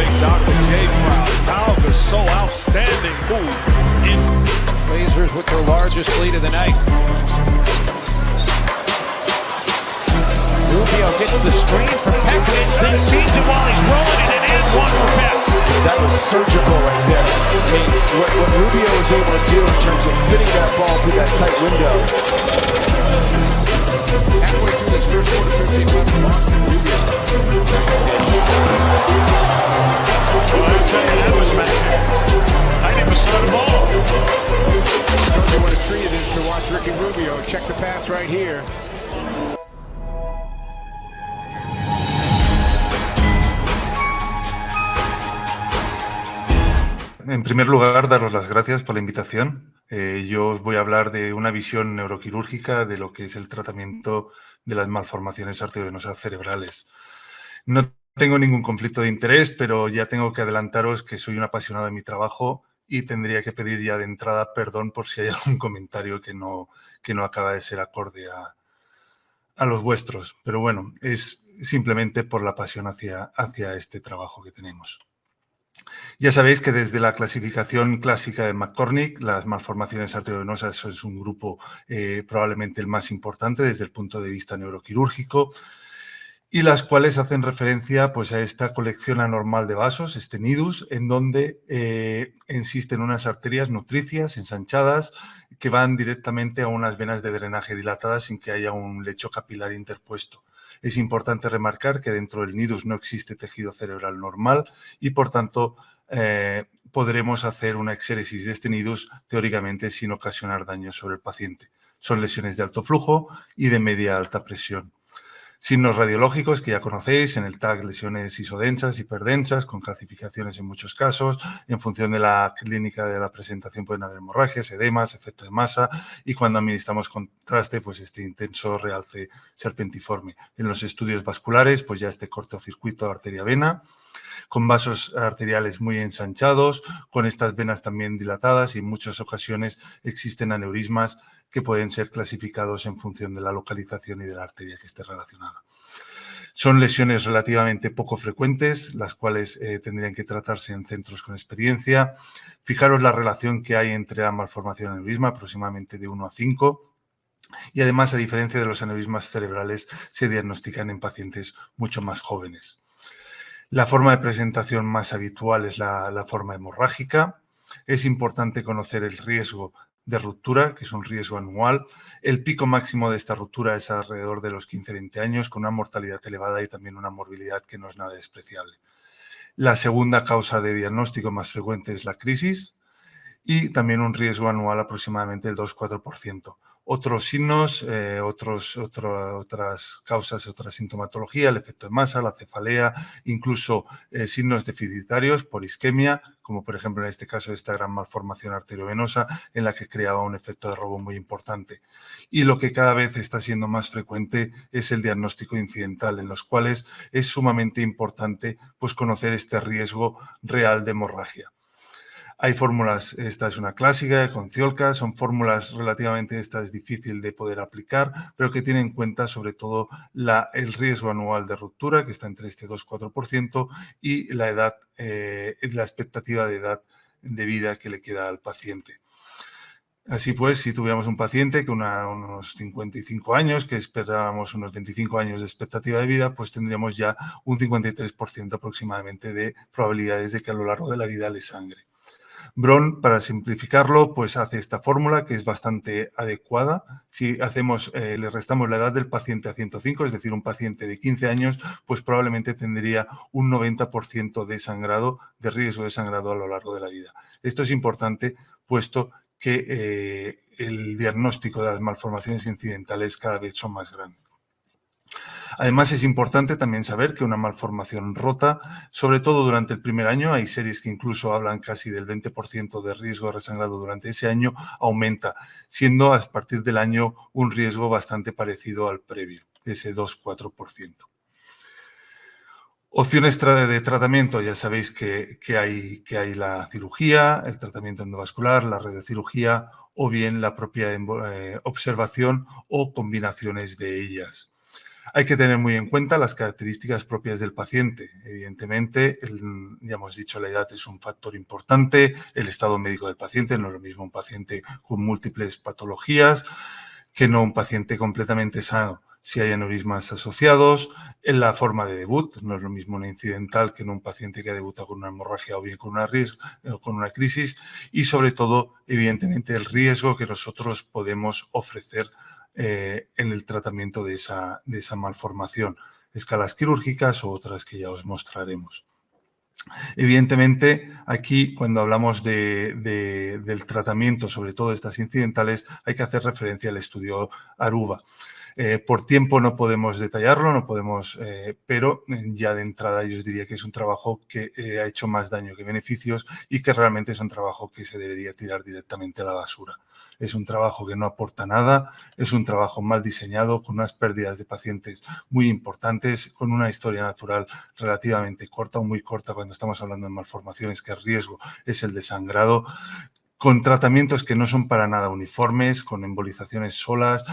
like Dr. J. Proud. How the so outstanding move. Blazers with their largest lead of the night. Rubio gets the screen from Pekovic, then feeds it while he's rolling it, and one for Peck. That was surgical right there. I mean, what Rubio was able to do in terms of fitting that ball through that tight window. Halfway through this first quarter, 13 left for Boston. Rubio. Well, I'll tell you, that was magic. I never saw the ball. Don't know what a treat it is to watch Ricky Rubio. Check the pass right here. En primer lugar, daros las gracias por la invitación. Yo os voy a hablar de una visión neuroquirúrgica de lo que es el tratamiento de las malformaciones arteriovenosas cerebrales. No tengo ningún conflicto de interés, pero ya tengo que adelantaros que soy un apasionado de mi trabajo y tendría que pedir ya de entrada perdón por si hay algún comentario que no acaba de ser acorde a los vuestros. Pero bueno, es simplemente por la pasión hacia este trabajo que tenemos. Ya sabéis que desde la clasificación clásica de McCormick, las malformaciones arteriovenosas es un grupo probablemente el más importante desde el punto de vista neuroquirúrgico, y las cuales hacen referencia pues, a esta colección anormal de vasos, este nidus, en donde existen unas arterias nutricias, ensanchadas, que van directamente a unas venas de drenaje dilatadas sin que haya un lecho capilar interpuesto. Es importante remarcar que dentro del nidus no existe tejido cerebral normal y, por tanto, podremos hacer una exéresis de este nidus teóricamente sin ocasionar daño sobre el paciente. Son lesiones de alto flujo y de media a alta presión. Signos radiológicos que ya conocéis, en el TAC lesiones isodensas, hiperdensas, con calcificaciones en muchos casos. En función de la clínica de la presentación pueden haber hemorragias, edemas, efecto de masa, y cuando administramos contraste, pues este intenso realce serpentiforme. En los estudios vasculares, pues ya este cortocircuito arteria-vena, con vasos arteriales muy ensanchados, con estas venas también dilatadas, y en muchas ocasiones existen aneurismas que pueden ser clasificados en función de la localización y de la arteria que esté relacionada. Son lesiones relativamente poco frecuentes, las cuales tendrían que tratarse en centros con experiencia. Fijaros la relación que hay entre la malformación y el aneurisma, aproximadamente de 1 a 5. Y además, a diferencia de los aneurismas cerebrales, se diagnostican en pacientes mucho más jóvenes. La forma de presentación más habitual es la forma hemorrágica. Es importante conocer el riesgo de ruptura, que es un riesgo anual. El pico máximo de esta ruptura es alrededor de los 15-20 años, con una mortalidad elevada y también una morbilidad que no es nada despreciable. La segunda causa de diagnóstico más frecuente es la crisis y también un riesgo anual aproximadamente del 2-4%. Otros signos, otras causas, otra sintomatología, el efecto de masa, la cefalea, incluso signos deficitarios por isquemia, como por ejemplo en este caso esta gran malformación arteriovenosa en la que creaba un efecto de robo muy importante. Y lo que cada vez está siendo más frecuente es el diagnóstico incidental, en los cuales es sumamente importante pues, conocer este riesgo real de hemorragia. Hay fórmulas, esta es una clásica con Ciolca, son fórmulas relativamente, esta es difícil de poder aplicar, pero que tienen en cuenta sobre todo el riesgo anual de ruptura, que está entre este 2-4%, y la edad, la expectativa de edad de vida que le queda al paciente. Así pues, si tuviéramos un paciente con unos 55 años, que esperábamos unos 25 años de expectativa de vida, pues tendríamos ya un 53% aproximadamente de probabilidades de que a lo largo de la vida le sangre. Brown, para simplificarlo, pues hace esta fórmula que es bastante adecuada. Si le restamos la edad del paciente a 105, es decir, un paciente de 15 años, pues probablemente tendría un 90% de sangrado, de riesgo de sangrado a lo largo de la vida. Esto es importante, puesto que el diagnóstico de las malformaciones incidentales cada vez son más grandes. Además, es importante también saber que una malformación rota, sobre todo durante el primer año, hay series que incluso hablan casi del 20% de riesgo de resangrado durante ese año, aumenta, siendo a partir del año un riesgo bastante parecido al previo, ese 2-4%. Opciones de tratamiento, ya sabéis que hay la cirugía, el tratamiento endovascular, la radiocirugía o bien la propia observación o combinaciones de ellas. Hay que tener muy en cuenta las características propias del paciente. Evidentemente, ya hemos dicho, la edad es un factor importante, el estado médico del paciente, no es lo mismo un paciente con múltiples patologías que no un paciente completamente sano. Si hay aneurismas asociados, en la forma de debut, no es lo mismo una incidental que en un paciente que debuta con una hemorragia o bien con una crisis, y sobre todo, evidentemente, el riesgo que nosotros podemos ofrecer en el tratamiento de esa malformación, escalas quirúrgicas o otras que ya os mostraremos. Evidentemente, aquí cuando hablamos del tratamiento, sobre todo estas incidentales, hay que hacer referencia al estudio Aruba. Por tiempo no podemos detallarlo, pero ya de entrada yo os diría que es un trabajo que ha hecho más daño que beneficios y que realmente es un trabajo que se debería tirar directamente a la basura. Es un trabajo que no aporta nada, es un trabajo mal diseñado, con unas pérdidas de pacientes muy importantes, con una historia natural relativamente corta o muy corta cuando estamos hablando de malformaciones, que el riesgo es el de sangrado, con tratamientos que no son para nada uniformes, con embolizaciones solas,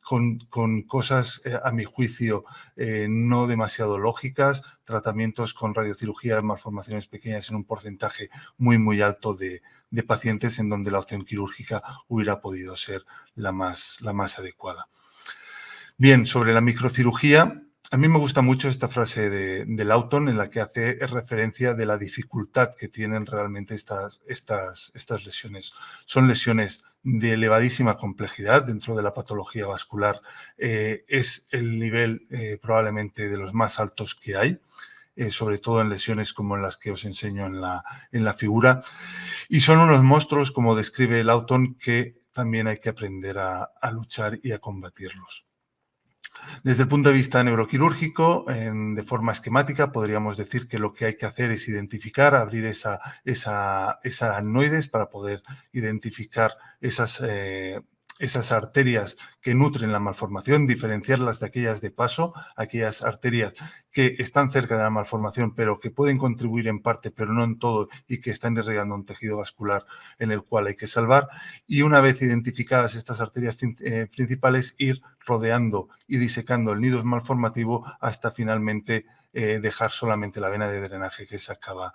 con cosas, a mi juicio, no demasiado lógicas, tratamientos con radiocirugía de malformaciones pequeñas en un porcentaje muy, muy alto de pacientes en donde la opción quirúrgica hubiera podido ser la más adecuada. Bien, sobre la microcirugía, a mí me gusta mucho esta frase de Lawton en la que hace referencia de la dificultad que tienen realmente estas lesiones. Son lesiones de elevadísima complejidad dentro de la patología vascular. Es el nivel probablemente de los más altos que hay, sobre todo en lesiones como en las que os enseño en la figura. Y son unos monstruos, como describe Lawton, que también hay que aprender a luchar y a combatirlos. Desde el punto de vista neuroquirúrgico, de forma esquemática, podríamos decir que lo que hay que hacer es identificar, abrir esa aracnoides para poder identificar esas arterias que nutren la malformación, diferenciarlas de aquellas de paso, aquellas arterias que están cerca de la malformación, pero que pueden contribuir en parte, pero no en todo, y que están irrigando un tejido vascular en el cual hay que salvar. Y una vez identificadas estas arterias principales, ir rodeando y disecando el nido malformativo hasta finalmente dejar solamente la vena de drenaje que se acaba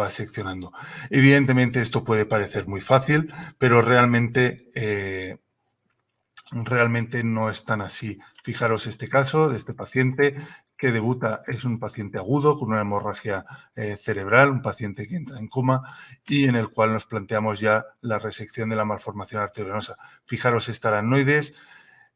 seccionando. Evidentemente esto puede parecer muy fácil, pero realmente no es tan así. Fijaros este caso de este paciente que debuta, es un paciente agudo con una hemorragia cerebral, un paciente que entra en coma y en el cual nos planteamos ya la resección de la malformación arteriovenosa. Fijaros esta aracnoides,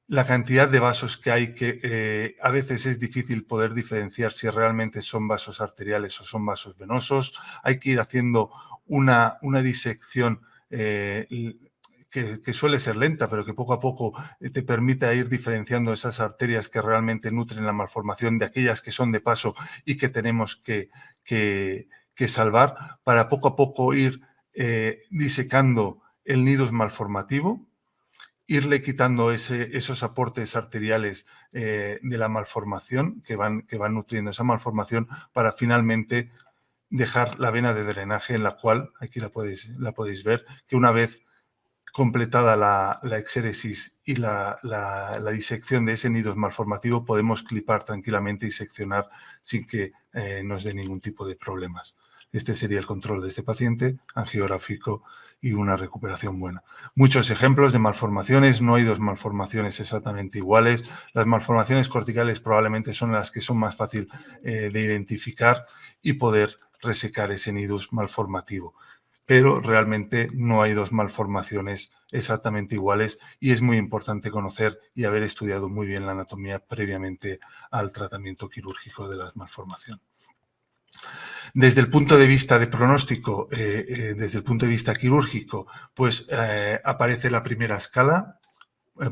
la cantidad de vasos que hay, que a veces es difícil poder diferenciar si realmente son vasos arteriales o son vasos venosos. Hay que ir haciendo una disección que suele ser lenta, pero que poco a poco te permite ir diferenciando esas arterias que realmente nutren la malformación de aquellas que son de paso y que tenemos que salvar, para poco a poco ir disecando el nido malformativo, irle quitando esos aportes arteriales de la malformación que van nutriendo esa malformación, para finalmente dejar la vena de drenaje en la cual, aquí la podéis ver, que una vez completada la exéresis y la disección de ese nido malformativo, podemos clipar tranquilamente y seccionar sin que nos dé ningún tipo de problemas. Este sería el control de este paciente, angiográfico y una recuperación buena. Muchos ejemplos de malformaciones, no hay dos malformaciones exactamente iguales. Las malformaciones corticales probablemente son las que son más fácil de identificar y poder resecar ese nido malformativo. Pero realmente no hay dos malformaciones exactamente iguales y es muy importante conocer y haber estudiado muy bien la anatomía previamente al tratamiento quirúrgico de las malformaciones. Desde el punto de vista de pronóstico, desde el punto de vista quirúrgico, pues aparece la primera escala,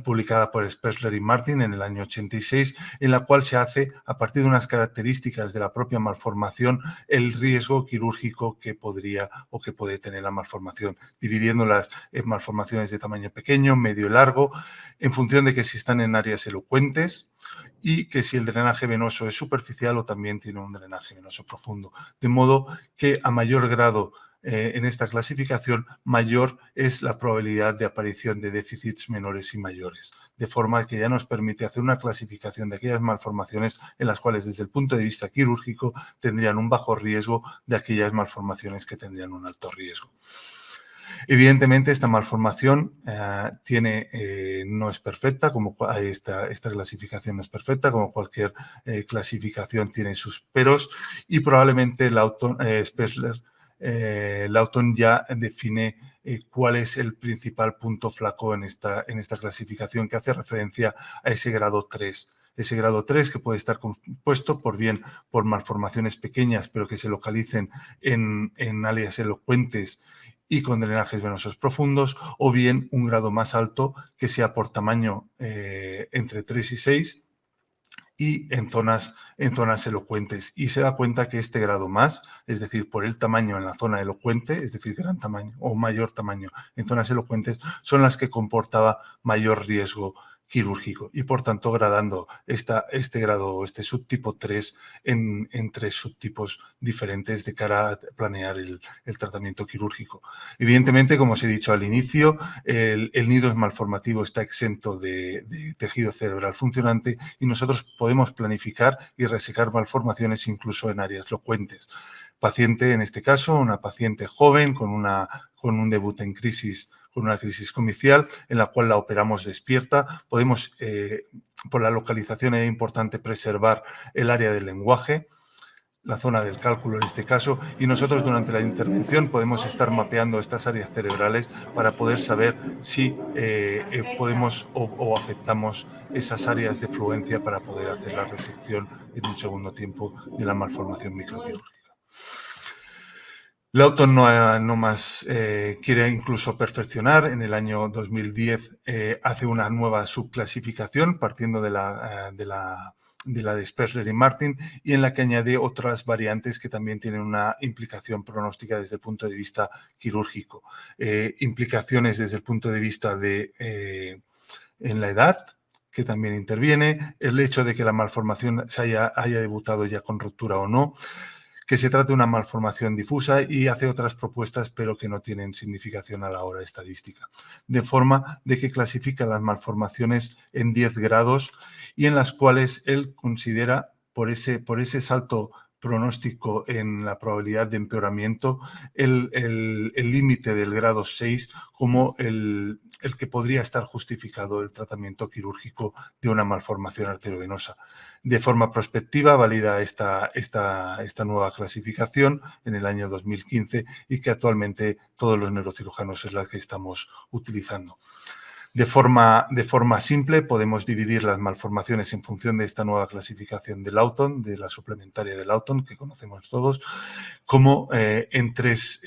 publicada por Sperler y Martin en el año 86, en la cual se hace, a partir de unas características de la propia malformación, el riesgo quirúrgico que podría o que puede tener la malformación, dividiéndolas en malformaciones de tamaño pequeño, medio y largo, en función de que si están en áreas elocuentes y que si el drenaje venoso es superficial o también tiene un drenaje venoso profundo. De modo que a mayor grado en esta clasificación, mayor es la probabilidad de aparición de déficits menores y mayores, de forma que ya nos permite hacer una clasificación de aquellas malformaciones en las cuales desde el punto de vista quirúrgico tendrían un bajo riesgo de aquellas malformaciones que tendrían un alto riesgo. Evidentemente, esta malformación no es perfecta, como esta clasificación no es perfecta, como cualquier clasificación tiene sus peros, y probablemente Lawton ya define cuál es el principal punto flaco en esta clasificación, que hace referencia a ese grado 3. Ese grado 3 que puede estar compuesto por malformaciones pequeñas, pero que se localicen en áreas elocuentes y con drenajes venosos profundos, o bien un grado más alto que sea por tamaño entre 3 y 6 y en zonas elocuentes. Y se da cuenta que este grado más, es decir, por el tamaño en la zona elocuente, es decir, gran tamaño o mayor tamaño en zonas elocuentes, son las que comportaba mayor riesgo quirúrgico y, por tanto, gradando este grado o este subtipo 3 en 3 subtipos diferentes de cara a planear el tratamiento quirúrgico. Evidentemente, como os he dicho al inicio, el nido malformativo está exento de tejido cerebral funcionante y nosotros podemos planificar y resecar malformaciones incluso en áreas locuentes. Paciente, en este caso, una paciente joven con un debut en crisis, con una crisis comicial en la cual la operamos despierta. Podemos, por la localización era importante preservar el área del lenguaje, la zona del cálculo en este caso, y nosotros durante la intervención podemos estar mapeando estas áreas cerebrales para poder saber si podemos o afectamos esas áreas de fluencia para poder hacer la resección en un segundo tiempo de la malformación microquirúrgica. Lawton no más quiere incluso perfeccionar. En el año 2010 hace una nueva subclasificación partiendo de la de Sperler y Martin, y en la que añade otras variantes que también tienen una implicación pronóstica desde el punto de vista quirúrgico. Implicaciones desde el punto de vista en la edad, que también interviene, el hecho de que la malformación haya debutado ya con ruptura o no, que se trata de una malformación difusa, y hace otras propuestas pero que no tienen significación a la hora estadística. De forma de que clasifica las malformaciones en 10 grados y en las cuales él considera, por ese salto pronóstico en la probabilidad de empeoramiento, el límite del grado 6 como el que podría estar justificado el tratamiento quirúrgico de una malformación arteriovenosa. De forma prospectiva valida esta nueva clasificación en el año 2015 y que actualmente todos los neurocirujanos es la que estamos utilizando. De forma simple podemos dividir las malformaciones en función de esta nueva clasificación de Lawton, de la suplementaria de Lawton, que conocemos todos, como en tres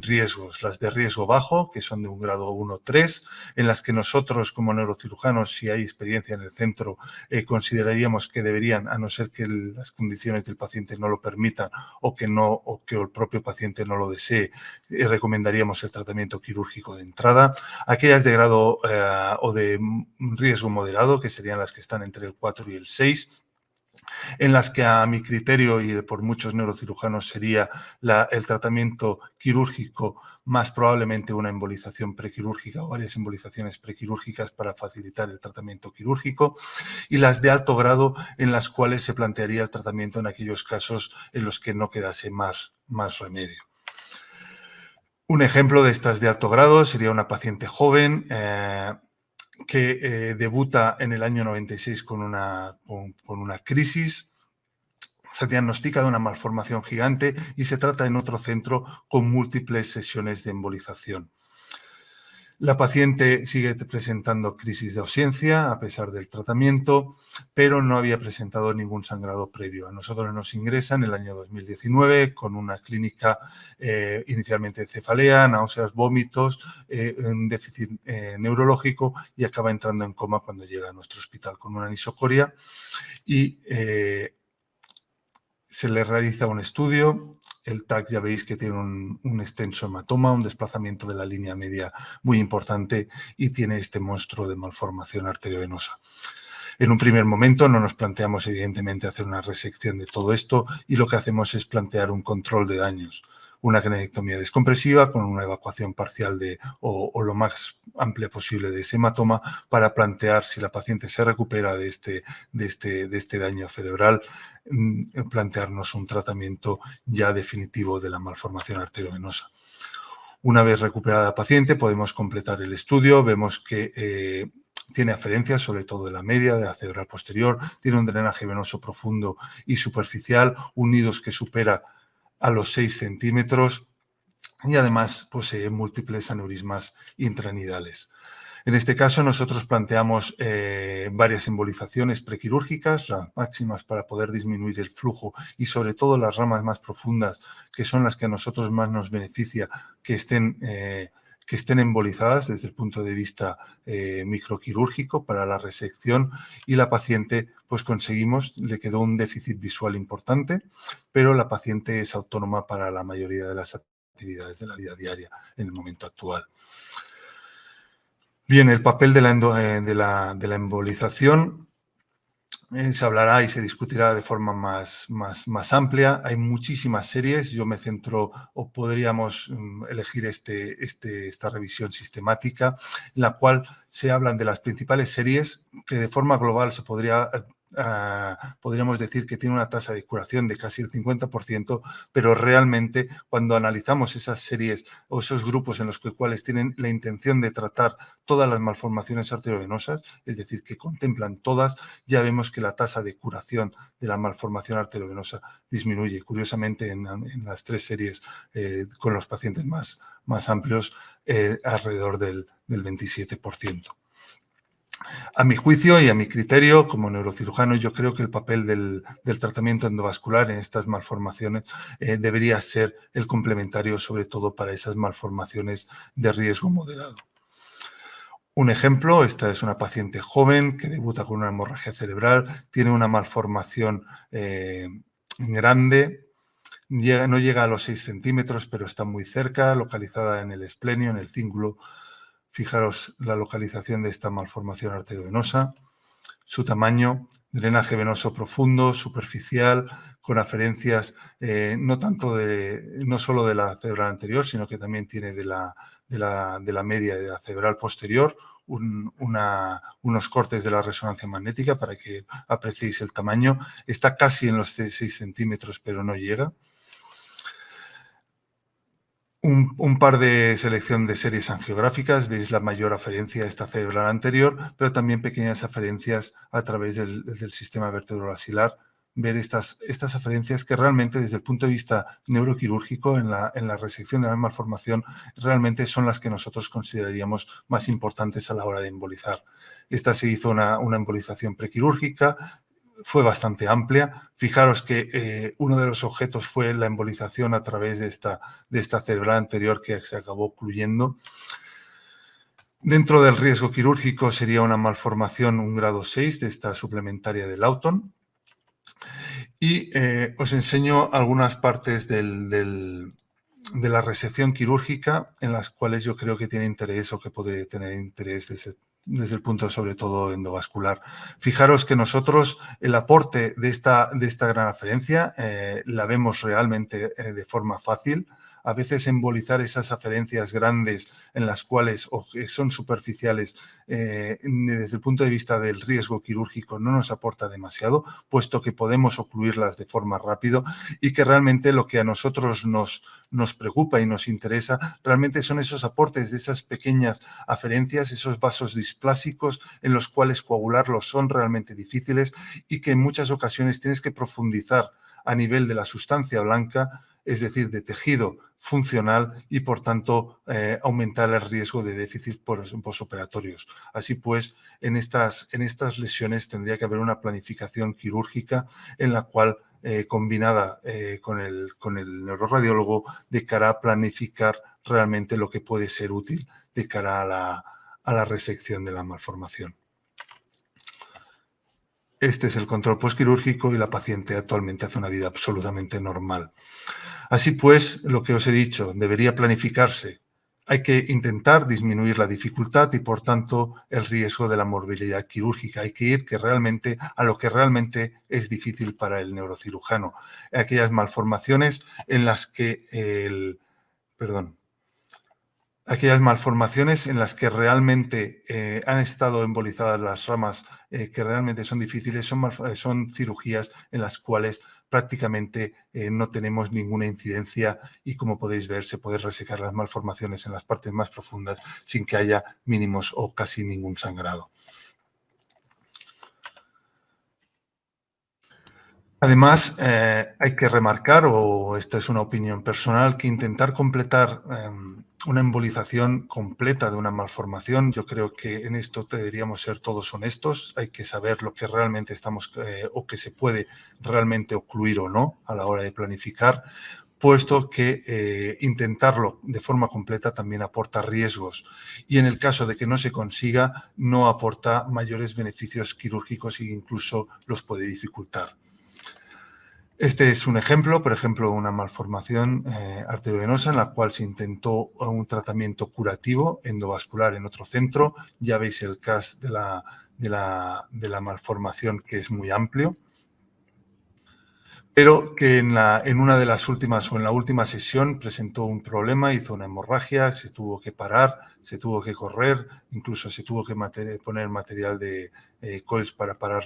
riesgos. Las de riesgo bajo, que son de un grado 1-3, en las que nosotros como neurocirujanos, si hay experiencia en el centro, consideraríamos que deberían, a no ser que las condiciones del paciente no lo permitan o que el propio paciente no lo desee, recomendaríamos el tratamiento quirúrgico de entrada. Aquellas de grado o de riesgo moderado, que serían las que están entre el 4 y el 6, en las que a mi criterio y por muchos neurocirujanos sería el tratamiento quirúrgico más probablemente una embolización prequirúrgica o varias embolizaciones prequirúrgicas para facilitar el tratamiento quirúrgico, y las de alto grado en las cuales se plantearía el tratamiento en aquellos casos en los que no quedase más remedio. Un ejemplo de estas de alto grado sería una paciente joven que debuta en el año 96 con una crisis. Se diagnostica de una malformación gigante y se trata en otro centro con múltiples sesiones de embolización. La paciente sigue presentando crisis de ausencia a pesar del tratamiento, pero no había presentado ningún sangrado previo. A nosotros nos ingresa en el año 2019 con una clínica inicialmente de cefalea, náuseas, vómitos, un déficit neurológico, y acaba entrando en coma cuando llega a nuestro hospital con una anisocoria, y se le realiza un estudio. El TAC ya veis que tiene un extenso hematoma, un desplazamiento de la línea media muy importante, y tiene este monstruo de malformación arteriovenosa. En un primer momento no nos planteamos evidentemente hacer una resección de todo esto, y lo que hacemos es plantear un control de daños. una cranectomía descompresiva con una evacuación parcial o lo más amplia posible de ese hematoma para plantear si la paciente se recupera de este daño cerebral, plantearnos un tratamiento ya definitivo de la malformación arteriovenosa. Una vez recuperada la paciente, podemos completar el estudio. Vemos que tiene aferencias, sobre todo de la media, de la cerebral posterior, tiene un drenaje venoso profundo y superficial, unidos que supera a los 6 centímetros y además posee múltiples aneurismas intranidales. En este caso, nosotros planteamos varias embolizaciones prequirúrgicas, las máximas para poder disminuir el flujo y sobre todo las ramas más profundas, que son las que a nosotros más nos beneficia que estén embolizadas desde el punto de vista microquirúrgico para la resección, y la paciente, pues conseguimos, le quedó un déficit visual importante, pero la paciente es autónoma para la mayoría de las actividades de la vida diaria en el momento actual. Bien, el papel de la embolización se hablará y se discutirá de forma más amplia. Hay muchísimas series. Yo me centro, o podríamos elegir esta revisión sistemática, en la cual se hablan de las principales series que de forma global se podríamos decir que tiene una tasa de curación de casi el 50%, pero realmente cuando analizamos esas series o esos grupos en los cuales tienen la intención de tratar todas las malformaciones arteriovenosas, es decir, que contemplan todas, ya vemos que la tasa de curación de la malformación arteriovenosa disminuye. Curiosamente, en las 3 series con los pacientes más amplios, alrededor del 27%. A mi juicio y a mi criterio, como neurocirujano, yo creo que el papel del tratamiento endovascular en estas malformaciones debería ser el complementario, sobre todo para esas malformaciones de riesgo moderado. Un ejemplo, esta es una paciente joven que debuta con una hemorragia cerebral, tiene una malformación grande, no llega a los 6 centímetros, pero está muy cerca, localizada en el esplenio, en el cíngulo. Fijaros la localización de esta malformación arteriovenosa, su tamaño, drenaje venoso profundo, superficial, con aferencias no solo de la cerebral anterior, sino que también tiene de la media y de la cerebral posterior, unos cortes de la resonancia magnética para que apreciéis el tamaño. Está casi en los 6 centímetros, pero no llega. Un par de selección de series angiográficas, veis la mayor aferencia de esta cerebral anterior, pero también pequeñas aferencias a través del sistema vertebrobasilar. Ver estas aferencias que realmente desde el punto de vista neuroquirúrgico en la resección de la malformación realmente son las que nosotros consideraríamos más importantes a la hora de embolizar. Esta se hizo una embolización prequirúrgica, fue bastante amplia. Fijaros que uno de los objetos fue la embolización a través de esta cerebral anterior que se acabó ocluyendo. Dentro del riesgo quirúrgico sería una malformación un grado 6 de esta suplementaria de Lawton. Y os enseño algunas partes de la resección quirúrgica en las cuales yo creo que tiene interés o que podría tener interés desde el punto sobre todo endovascular. Fijaros que nosotros el aporte de esta gran aferencia la vemos realmente de forma fácil. A veces embolizar esas aferencias grandes en las cuales o que son superficiales desde el punto de vista del riesgo quirúrgico no nos aporta demasiado, puesto que podemos ocluirlas de forma rápida y que realmente lo que a nosotros nos preocupa y nos interesa realmente son esos aportes de esas pequeñas aferencias, esos vasos displásicos en los cuales coagularlos son realmente difíciles y que en muchas ocasiones tienes que profundizar a nivel de la sustancia blanca, es decir, de tejido funcional y, por tanto, aumentar el riesgo de déficit posoperatorios. Así pues, en estas lesiones tendría que haber una planificación quirúrgica en la cual, combinada con el neuroradiólogo, de cara a planificar realmente lo que puede ser útil de cara a la resección de la malformación. Este es el control postquirúrgico y la paciente actualmente hace una vida absolutamente normal. Así pues, lo que os he dicho, debería planificarse Hay que intentar disminuir la dificultad y, por tanto, el riesgo de la morbilidad quirúrgica. Hay que ir a lo que realmente es difícil para el neurocirujano. Aquellas malformaciones en las que realmente han estado embolizadas las ramas, que realmente son difíciles, son cirugías en las cuales prácticamente no tenemos ninguna incidencia y, como podéis ver, se puede resecar las malformaciones en las partes más profundas sin que haya mínimos o casi ningún sangrado. Además, hay que remarcar, o esta es una opinión personal, que intentar completar una embolización completa de una malformación, yo creo que en esto deberíamos ser todos honestos. Hay que saber lo que realmente estamos o que se puede realmente ocluir o no a la hora de planificar, puesto que intentarlo de forma completa también aporta riesgos y, en el caso de que no se consiga, no aporta mayores beneficios quirúrgicos e incluso los puede dificultar. Este es un ejemplo, por ejemplo, una malformación arteriovenosa en la cual se intentó un tratamiento curativo endovascular en otro centro. Ya veis el CAS de la malformación, que es muy amplio, pero que en una de las últimas o en la última sesión presentó un problema, hizo una hemorragia, se tuvo que parar, se tuvo que correr, incluso se tuvo que poner material de coils para parar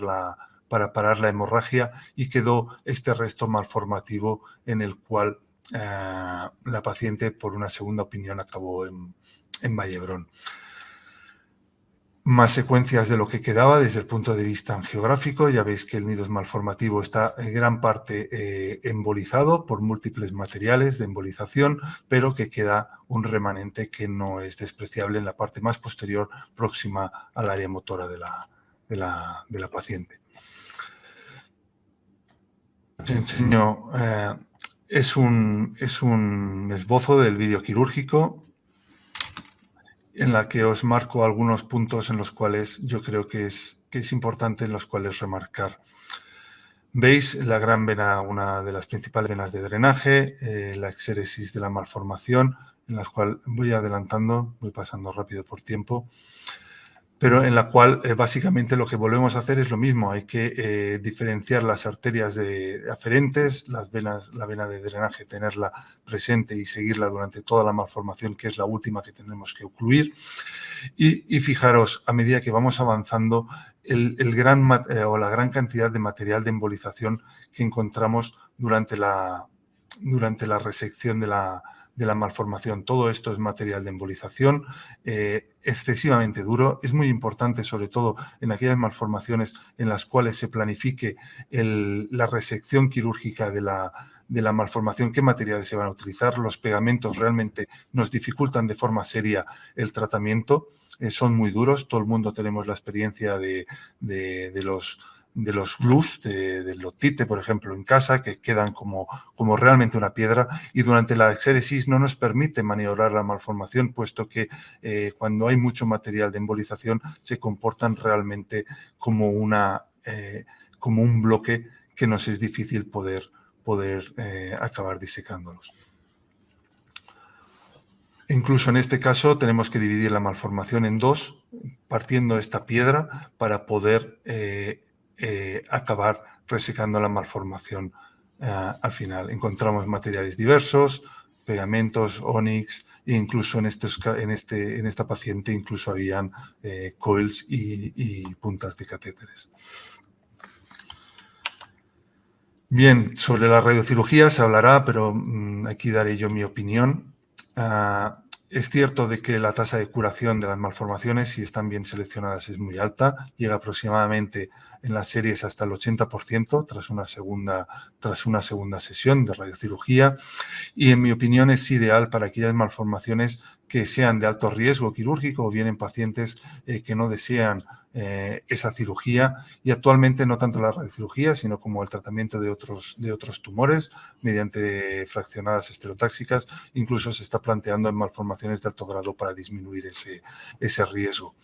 la hemorragia, y quedó este resto malformativo en el cual la paciente, por una segunda opinión, acabó en Vallebrón. Más secuencias de lo que quedaba desde el punto de vista angiográfico. Ya veis que el nido malformativo está en gran parte embolizado por múltiples materiales de embolización, pero que queda un remanente que no es despreciable en la parte más posterior, próxima al área motora de la paciente. Os enseño, es un esbozo del vídeo quirúrgico en la que os marco algunos puntos en los cuales yo creo que es importante en los cuales remarcar. Veis la gran vena, una de las principales venas de drenaje, la exéresis de la malformación, en la cual voy adelantando, voy pasando rápido por tiempo, pero en la cual básicamente lo que volvemos a hacer es lo mismo. Hay que diferenciar las arterias aferentes, la vena de drenaje, tenerla presente y seguirla durante toda la malformación, que es la última que tendremos que ocluir. Y fijaros, a medida que vamos avanzando, la gran cantidad de material de embolización que encontramos durante la resección de la malformación. Todo esto es material de embolización excesivamente duro. Es muy importante, sobre todo en aquellas malformaciones en las cuales se planifique la resección quirúrgica de la malformación, qué materiales se van a utilizar. Los pegamentos realmente nos dificultan de forma seria el tratamiento. Son muy duros. Todo el mundo tenemos la experiencia de los glues, del otite, por ejemplo, en casa, que quedan como realmente una piedra, y durante la exéresis no nos permite maniobrar la malformación, puesto que cuando hay mucho material de embolización se comportan realmente como un bloque que nos es difícil poder acabar disecándolos. Incluso en este caso tenemos que dividir la malformación en dos, partiendo esta piedra para poder acabar resecando la malformación al final. Encontramos materiales diversos, pegamentos, ónix, e incluso en esta paciente incluso habían coils y puntas de catéteres. Bien, sobre la radiocirugía se hablará, pero aquí daré yo mi opinión. Es cierto de que la tasa de curación de las malformaciones, si están bien seleccionadas, es muy alta. Llega aproximadamente en las series hasta el 80% tras una segunda sesión de radiocirugía. Y en mi opinión es ideal para aquellas malformaciones que sean de alto riesgo quirúrgico o bien en pacientes que no desean esa cirugía, y actualmente no tanto la radiocirugía, sino como el tratamiento de otros tumores mediante fraccionadas estereotáxicas. Incluso se está planteando en malformaciones de alto grado para disminuir ese riesgo.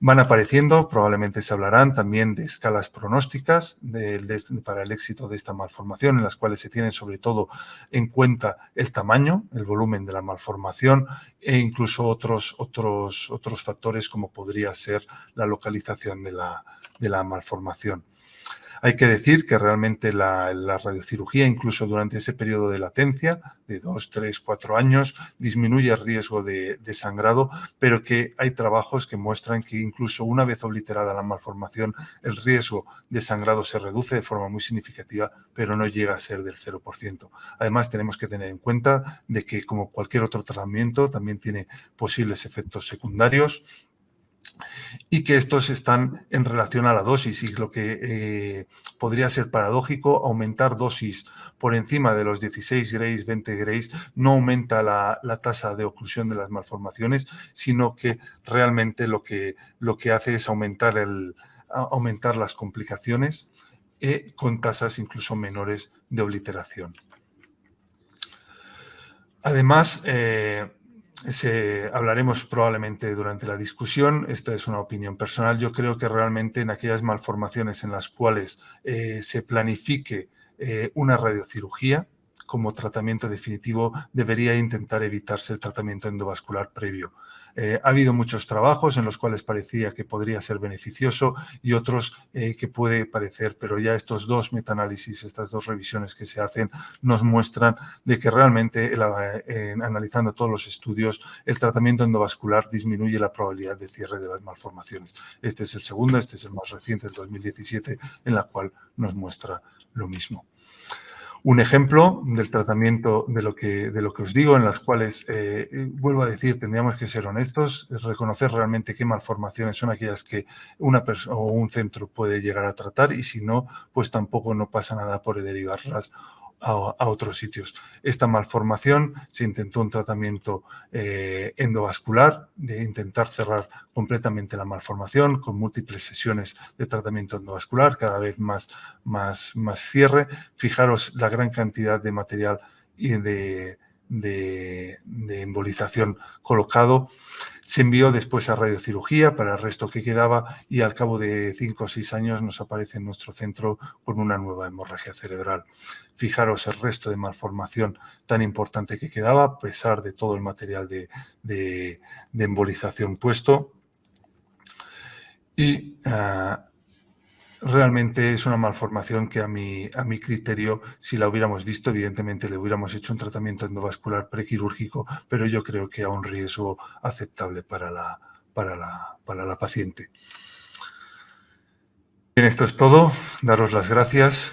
Van apareciendo, probablemente se hablarán también de escalas pronósticas para el éxito de esta malformación, en las cuales se tienen sobre todo en cuenta el tamaño, el volumen de la malformación e incluso otros factores como podría ser la localización de la malformación. Hay que decir que realmente la radiocirugía, incluso durante ese periodo de latencia, de 2, 3, 4 años, disminuye el riesgo de sangrado, pero que hay trabajos que muestran que incluso una vez obliterada la malformación, el riesgo de sangrado se reduce de forma muy significativa, pero no llega a ser del 0%. Además, tenemos que tener en cuenta de que, como cualquier otro tratamiento, también tiene posibles efectos secundarios, y que estos están en relación a la dosis, y lo que podría ser paradójico, aumentar dosis por encima de los 16 Grays, 20 Grays, no aumenta la tasa de oclusión de las malformaciones, sino que realmente lo que hace es aumentar las complicaciones con tasas incluso menores de obliteración. Además, hablaremos probablemente durante la discusión, esta es una opinión personal, yo creo que realmente en aquellas malformaciones en las cuales se planifique una radiocirugía como tratamiento definitivo, debería intentar evitarse el tratamiento endovascular previo. Ha habido muchos trabajos en los cuales parecía que podría ser beneficioso y otros que puede parecer, pero ya estos dos metaanálisis, estas dos revisiones que se hacen, nos muestran de que realmente, analizando todos los estudios, el tratamiento endovascular disminuye la probabilidad de cierre de las malformaciones. Este es el segundo, este es el más reciente, el 2017, en la cual nos muestra lo mismo. Un ejemplo del tratamiento de lo que os digo, en las cuales, vuelvo a decir, tendríamos que ser honestos, es reconocer realmente qué malformaciones son aquellas que una persona o un centro puede llegar a tratar, y si no, pues tampoco no pasa nada por derivarlas a otros sitios. Esta malformación se intentó un tratamiento endovascular, de intentar cerrar completamente la malformación con múltiples sesiones de tratamiento endovascular, cada vez más cierre. Fijaros la gran cantidad de material y de embolización colocado. Se envió después a radiocirugía para el resto que quedaba, y al cabo de 5 o 6 años nos aparece en nuestro centro con una nueva hemorragia cerebral. Fijaros el resto de malformación tan importante que quedaba, a pesar de todo el material de embolización puesto. Y realmente es una malformación que a mi criterio, si la hubiéramos visto, evidentemente le hubiéramos hecho un tratamiento endovascular prequirúrgico, pero yo creo que a un riesgo aceptable para la paciente. Bien, esto es todo. Daros las gracias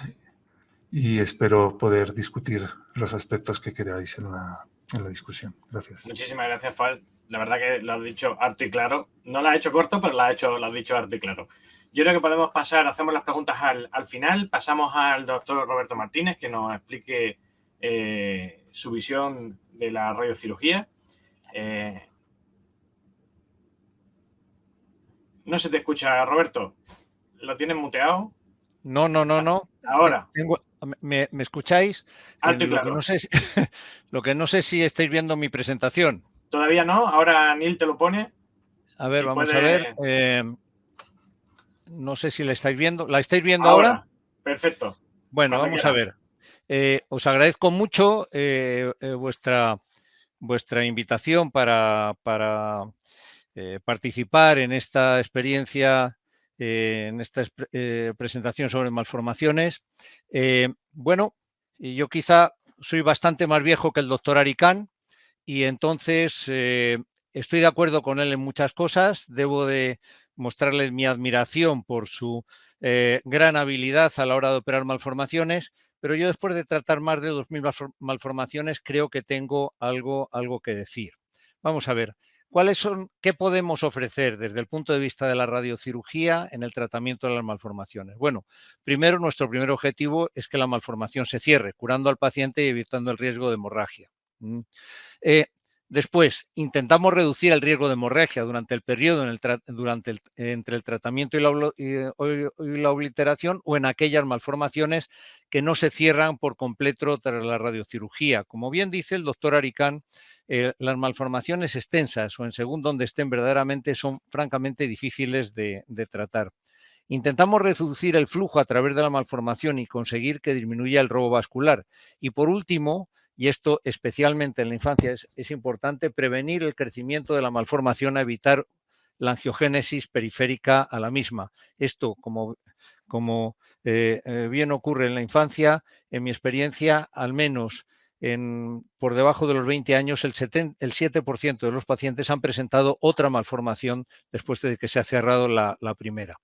y espero poder discutir los aspectos que queráis en la discusión. Gracias. Muchísimas gracias, Fal. La verdad que lo has dicho harto y claro. No lo has hecho corto, pero lo has dicho harto y claro. Yo creo que podemos pasar, hacemos las preguntas al final, pasamos al doctor Roberto Martínez, que nos explique su visión de la radiocirugía. No se te escucha, Roberto. ¿Lo tienes muteado? No. Ahora. ¿Me escucháis? Alto y claro. Lo que no sé si estáis viendo mi presentación. Todavía no. Ahora Neil te lo pone. A ver, vamos a ver. No sé si la estáis viendo. ¿La estáis viendo ahora? Perfecto. Bueno, vamos a ver. Os agradezco mucho vuestra invitación para participar en esta experiencia, en esta presentación sobre malformaciones. Bueno, yo quizá soy bastante más viejo que el doctor Aricán, y entonces estoy de acuerdo con él en muchas cosas. Debo de mostrarle mi admiración por su gran habilidad a la hora de operar malformaciones, pero yo, después de tratar más de 2000 malformaciones, creo que tengo algo que decir. Vamos a ver, ¿qué podemos ofrecer desde el punto de vista de la radiocirugía en el tratamiento de las malformaciones? Bueno, primero, nuestro primer objetivo es que la malformación se cierre, curando al paciente y evitando el riesgo de hemorragia. Después, intentamos reducir el riesgo de hemorragia durante el periodo entre el tratamiento y la obliteración o en aquellas malformaciones que no se cierran por completo tras la radiocirugía. Como bien dice el doctor Aricán, las malformaciones extensas o en según donde estén verdaderamente son francamente difíciles de tratar. Intentamos reducir el flujo a través de la malformación y conseguir que disminuya el robo vascular. Y por último, y esto especialmente en la infancia es importante, prevenir el crecimiento de la malformación a evitar la angiogénesis periférica a la misma. Esto, como bien ocurre en la infancia, en mi experiencia, al menos por debajo de los 20 años, el 7% de los pacientes han presentado otra malformación después de que se ha cerrado la primera.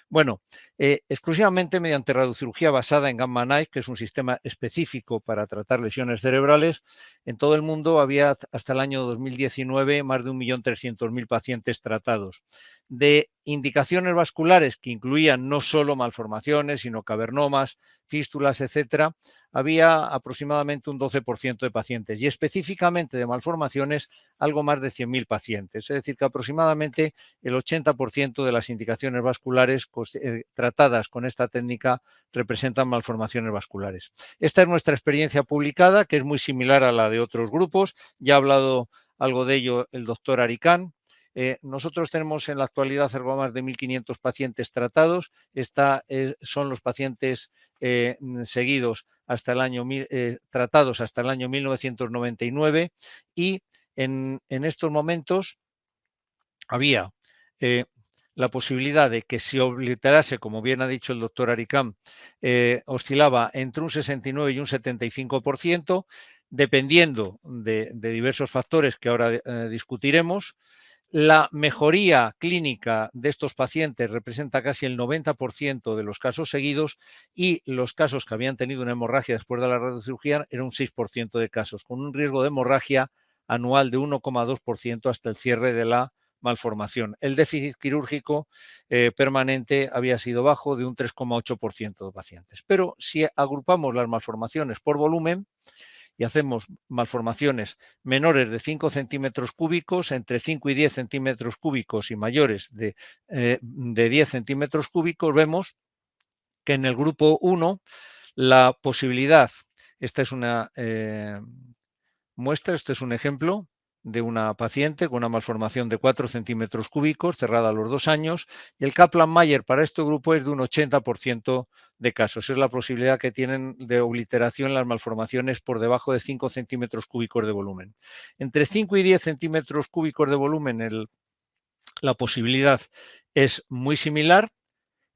Bueno, exclusivamente mediante radiocirugía basada en gamma knife, que es un sistema específico para tratar lesiones cerebrales, en todo el mundo había hasta el año 2019 más de 1.300.000 pacientes tratados. De indicaciones vasculares que incluían no solo malformaciones, sino cavernomas, fístulas, etcétera, había aproximadamente un 12% de pacientes y específicamente de malformaciones algo más de 100.000 pacientes. Es decir, que aproximadamente el 80% de las indicaciones vasculares tratadas con esta técnica representan malformaciones vasculares. Esta es nuestra experiencia publicada, que es muy similar a la de otros grupos. Ya ha hablado algo de ello el doctor Aricán. Nosotros tenemos en la actualidad algo más de 1.500 pacientes tratados. Son los pacientes seguidos hasta el año tratados hasta el año 1999 y en estos momentos había la posibilidad de que se obliterase, como bien ha dicho el doctor Aricán, oscilaba entre un 69 y un 75%, dependiendo de diversos factores que ahora discutiremos. La mejoría clínica de estos pacientes representa casi el 90% de los casos seguidos y los casos que habían tenido una hemorragia después de la radiocirugía era un 6% de casos, con un riesgo de hemorragia anual de 1,2% hasta el cierre de la malformación. El déficit quirúrgico permanente había sido bajo de un 3,8% de pacientes. Pero si agrupamos las malformaciones por volumen, y hacemos malformaciones menores de 5 centímetros cúbicos, entre 5 y 10 centímetros cúbicos y mayores de 10 centímetros cúbicos, vemos que en el grupo 1 la posibilidad, esta es una muestra, este es un ejemplo de una paciente con una malformación de 4 centímetros cúbicos cerrada a los 2 años y el Kaplan-Meier para este grupo es de un 80% de casos. Es la posibilidad que tienen de obliteración las malformaciones por debajo de 5 centímetros cúbicos de volumen. Entre 5 y 10 centímetros cúbicos de volumen la posibilidad es muy similar.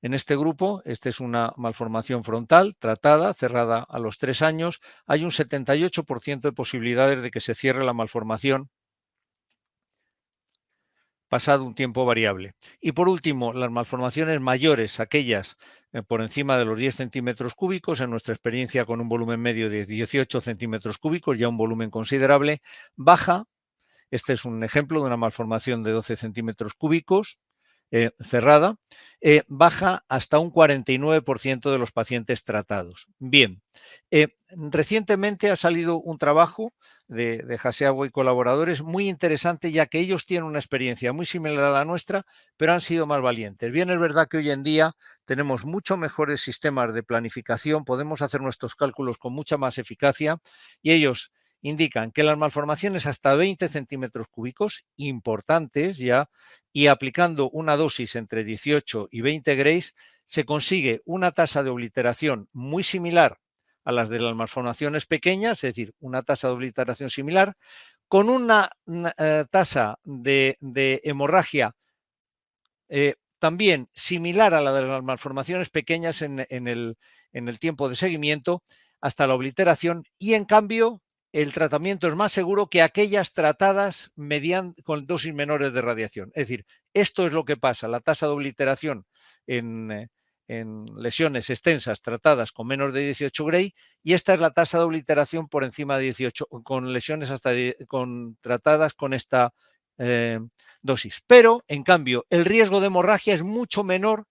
En este grupo, esta es una malformación frontal tratada, cerrada a los 3 años. Hay un 78% de posibilidades de que se cierre la malformación pasado un tiempo variable. Y por último, las malformaciones mayores, aquellas por encima de los 10 centímetros cúbicos, en nuestra experiencia con un volumen medio de 18 centímetros cúbicos, ya un volumen considerable, baja. Este es un ejemplo de una malformación de 12 centímetros cúbicos, cerrada, baja hasta un 49% de los pacientes tratados. Bien, recientemente ha salido un trabajo de Hasegawa y colaboradores muy interesante, ya que ellos tienen una experiencia muy similar a la nuestra, pero han sido más valientes. Bien, es verdad que hoy en día tenemos mucho mejores sistemas de planificación, podemos hacer nuestros cálculos con mucha más eficacia y ellos indican que las malformaciones hasta 20 centímetros cúbicos, importantes ya, y aplicando una dosis entre 18 y 20 Grays, se consigue una tasa de obliteración muy similar a las de las malformaciones pequeñas, es decir, una tasa de obliteración similar, con una tasa de hemorragia también similar a la de las malformaciones pequeñas en el tiempo de seguimiento hasta la obliteración y, en cambio, el tratamiento es más seguro que aquellas tratadas con dosis menores de radiación. Es decir, esto es lo que pasa, la tasa de obliteración en lesiones extensas tratadas con menos de 18 Gray y esta es la tasa de obliteración por encima de 18, con lesiones tratadas con esta dosis. Pero, en cambio, el riesgo de hemorragia es mucho menor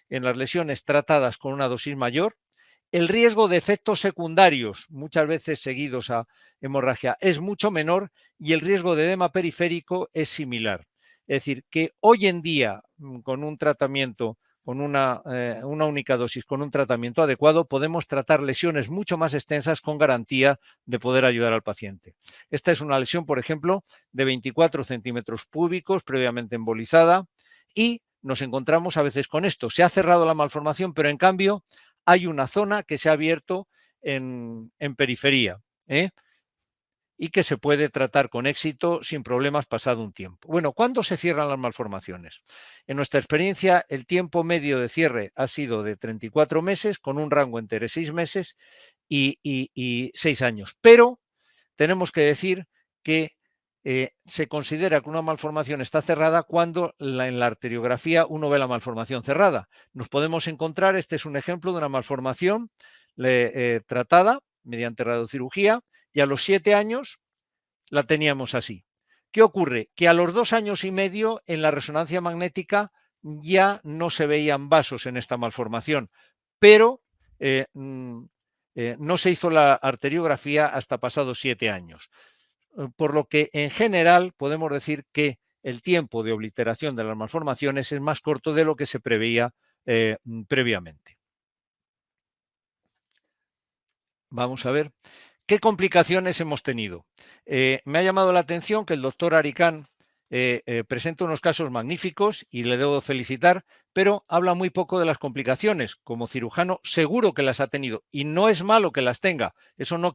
en las lesiones tratadas con una dosis mayor El riesgo de efectos secundarios, muchas veces seguidos a hemorragia, es mucho menor y el riesgo de edema periférico es similar. Es decir, que hoy en día, con un tratamiento, con una única dosis, con un tratamiento adecuado, podemos tratar lesiones mucho más extensas con garantía de poder ayudar al paciente. Esta es una lesión, por ejemplo, de 24 centímetros cúbicos, previamente embolizada, y nos encontramos a veces con esto. Se ha cerrado la malformación, pero en cambio hay una zona que se ha abierto en periferia, y que se puede tratar con éxito sin problemas pasado un tiempo. Bueno, ¿cuándo se cierran las malformaciones? En nuestra experiencia, el tiempo medio de cierre ha sido de 34 meses, con un rango entre 6 meses y 6 años. Pero tenemos que decir que se considera que una malformación está cerrada cuando en la arteriografía uno ve la malformación cerrada. Nos podemos encontrar, este es un ejemplo de una malformación tratada mediante radiocirugía, y a los 7 años la teníamos así. ¿Qué ocurre? Que a los 2 años y medio en la resonancia magnética ya no se veían vasos en esta malformación, pero no se hizo la arteriografía hasta pasados 7 años. Por lo que en general podemos decir que el tiempo de obliteración de las malformaciones es más corto de lo que se preveía previamente. Vamos a ver qué complicaciones hemos tenido. Me ha llamado la atención que el doctor Aricán presenta unos casos magníficos y le debo felicitar, pero habla muy poco de las complicaciones. Como cirujano seguro que las ha tenido y no es malo que las tenga. Eso no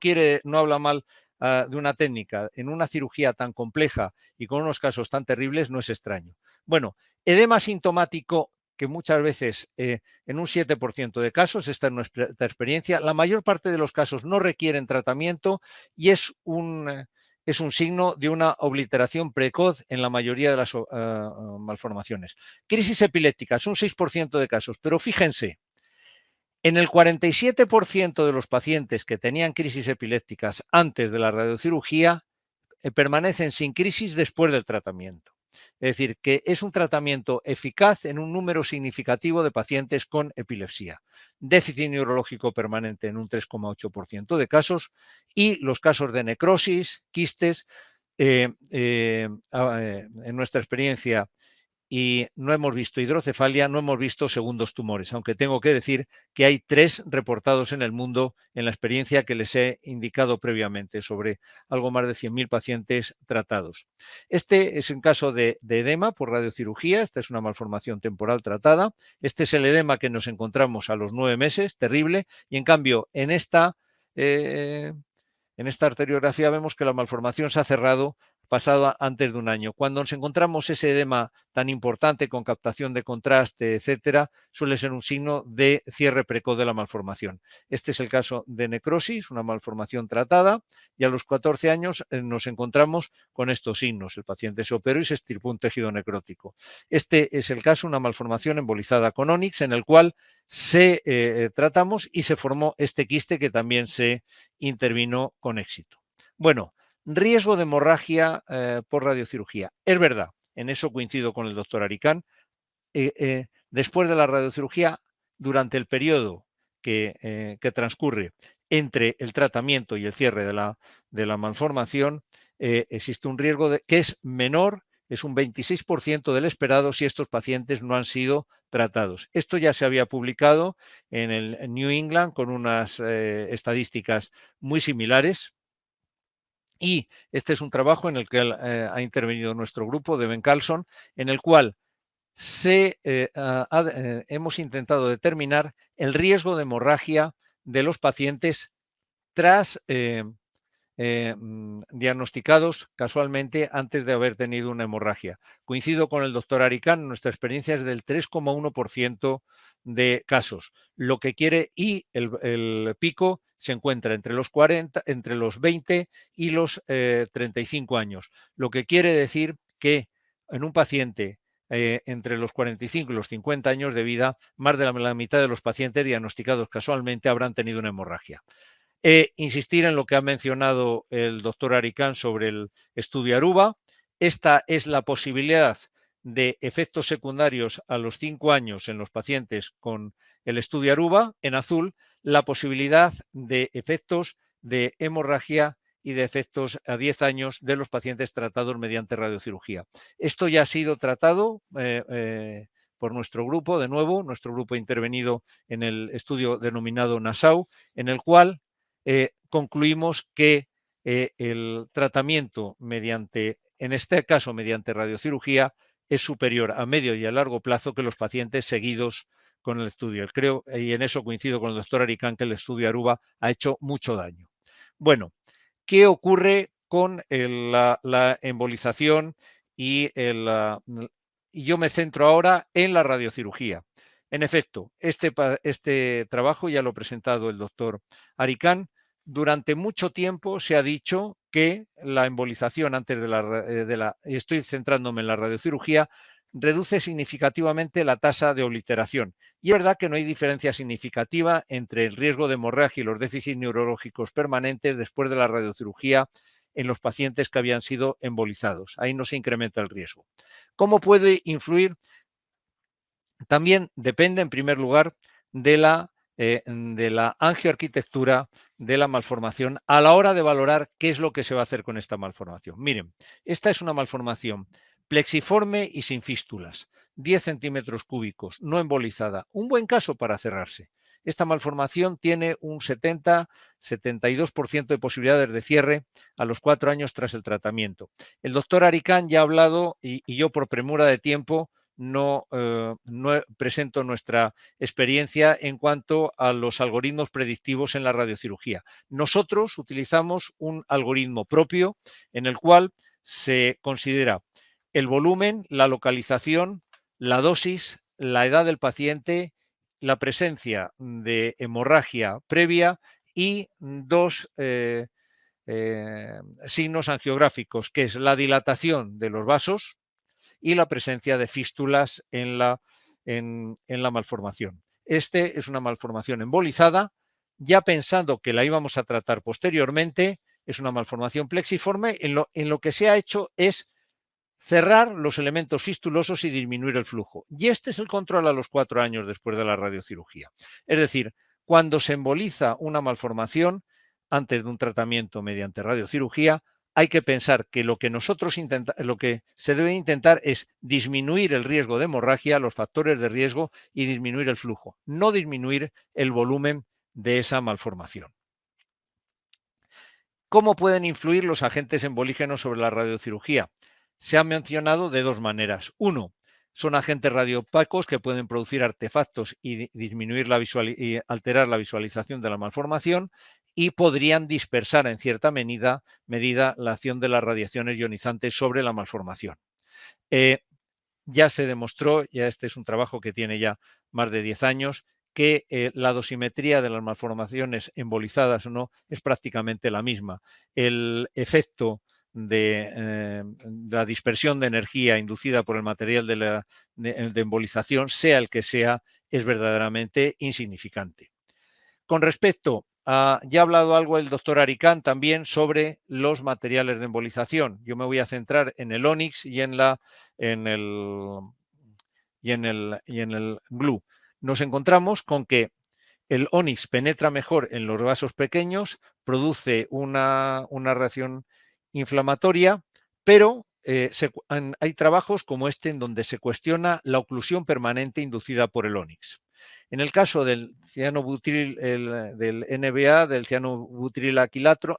habla mal de una técnica. En una cirugía tan compleja y con unos casos tan terribles no es extraño. Bueno, edema sintomático, que muchas veces en un 7% de casos, esta es nuestra experiencia, la mayor parte de los casos no requieren tratamiento y es un signo de una obliteración precoz en la mayoría de las malformaciones. Crisis epiléptica, es un 6% de casos, pero fíjense, en el 47% de los pacientes que tenían crisis epilépticas antes de la radiocirugía permanecen sin crisis después del tratamiento. Es decir, que es un tratamiento eficaz en un número significativo de pacientes con epilepsia. Déficit neurológico permanente en un 3,8% de casos y los casos de necrosis, quistes, en nuestra experiencia, y no hemos visto hidrocefalia, no hemos visto segundos tumores, aunque tengo que decir que hay 3 reportados en el mundo en la experiencia que les he indicado previamente, sobre algo más de 100.000 pacientes tratados. Este es un caso de edema por radiocirugía, esta es una malformación temporal tratada, este es el edema que nos encontramos a los 9 meses, terrible, y en cambio en esta arteriografía vemos que la malformación se ha cerrado pasado antes de un año. Cuando nos encontramos ese edema tan importante con captación de contraste, etcétera, suele ser un signo de cierre precoz de la malformación. Este es el caso de necrosis, una malformación tratada, y a los 14 años nos encontramos con estos signos. El paciente se operó y se extirpó un tejido necrótico. Este es el caso, una malformación embolizada con ónix, en el cual tratamos y se formó este quiste que también se intervino con éxito. Bueno, riesgo de hemorragia por radiocirugía. Es verdad, en eso coincido con el doctor Aricán. Después de la radiocirugía, durante el periodo que transcurre entre el tratamiento y el cierre de la malformación, existe un riesgo que es menor, es un 26% del esperado si estos pacientes no han sido tratados. Esto ya se había publicado en el New England con unas estadísticas muy similares. Y este es un trabajo en el que ha intervenido nuestro grupo de Ben Carlson, en el cual hemos intentado determinar el riesgo de hemorragia de los pacientes tras diagnosticados casualmente antes de haber tenido una hemorragia. Coincido con el doctor Aricán, nuestra experiencia es del 3,1% de casos, lo que quiere, y el pico se encuentra entre los 20 y los 35 años, lo que quiere decir que en un paciente entre los 45 y los 50 años de vida, más de la mitad de los pacientes diagnosticados casualmente habrán tenido una hemorragia. Insistir en lo que ha mencionado el doctor Aricán sobre el estudio Aruba. Esta es la posibilidad de efectos secundarios a los 5 años en los pacientes con el estudio Aruba, en azul, la posibilidad de efectos de hemorragia y de efectos a 10 años de los pacientes tratados mediante radiocirugía. Esto ya ha sido tratado por nuestro grupo, de nuevo, nuestro grupo ha intervenido en el estudio denominado Nassau, en el cual concluimos que el tratamiento mediante, en este caso mediante radiocirugía, es superior a medio y a largo plazo que los pacientes seguidos con el estudio. Creo, y en eso coincido con el doctor Aricán, que el estudio Aruba ha hecho mucho daño. Bueno, ¿qué ocurre con la embolización y yo me centro ahora en la radiocirugía? En efecto, este trabajo ya lo ha presentado el doctor Aricán. Durante mucho tiempo se ha dicho que la embolización antes estoy centrándome en la radiocirugía, reduce significativamente la tasa de obliteración. Y es verdad que no hay diferencia significativa entre el riesgo de hemorragia y los déficits neurológicos permanentes después de la radiocirugía en los pacientes que habían sido embolizados. Ahí no se incrementa el riesgo. ¿Cómo puede influir? También depende, en primer lugar, de la angioarquitectura de la malformación a la hora de valorar qué es lo que se va a hacer con esta malformación. Miren, esta es una malformación plexiforme y sin fístulas, 10 centímetros cúbicos, no embolizada. Un buen caso para cerrarse. Esta malformación tiene un 70-72% de posibilidades de cierre a los 4 años tras el tratamiento. El doctor Aricán ya ha hablado, y yo por premura de tiempo no presento nuestra experiencia en cuanto a los algoritmos predictivos en la radiocirugía. Nosotros utilizamos un algoritmo propio en el cual se considera el volumen, la localización, la dosis, la edad del paciente, la presencia de hemorragia previa y 2 signos angiográficos, que es la dilatación de los vasos y la presencia de fístulas en la malformación. Este es una malformación embolizada, ya pensando que la íbamos a tratar posteriormente, es una malformación plexiforme, en lo que se ha hecho es cerrar los elementos fistulosos y disminuir el flujo. Y este es el control a los 4 años después de la radiocirugía. Es decir, cuando se emboliza una malformación antes de un tratamiento mediante radiocirugía, hay que pensar que lo que se debe intentar es disminuir el riesgo de hemorragia, los factores de riesgo y disminuir el flujo, no disminuir el volumen de esa malformación. ¿Cómo pueden influir los agentes embolígenos sobre la radiocirugía? Se han mencionado de 2 maneras. Uno, son agentes radioopacos que pueden producir artefactos y disminuir y alterar la visualización de la malformación y podrían dispersar en cierta medida la acción de las radiaciones ionizantes sobre la malformación. Ya se demostró, ya este es un trabajo que tiene ya más de 10 años, que la dosimetría de las malformaciones embolizadas o no es prácticamente la misma. El efecto de la dispersión de energía inducida por el material de embolización, sea el que sea, es verdaderamente insignificante. Con respecto a, ya ha hablado algo el doctor Aricán también sobre los materiales de embolización. Yo me voy a centrar en el Onyx y en el glue. Nos encontramos con que el Onyx penetra mejor en los vasos pequeños, produce una reacción inflamatoria, pero hay trabajos como este en donde se cuestiona la oclusión permanente inducida por el Onyx. En el caso del cianobutril, del NBA, del cianoacrilato,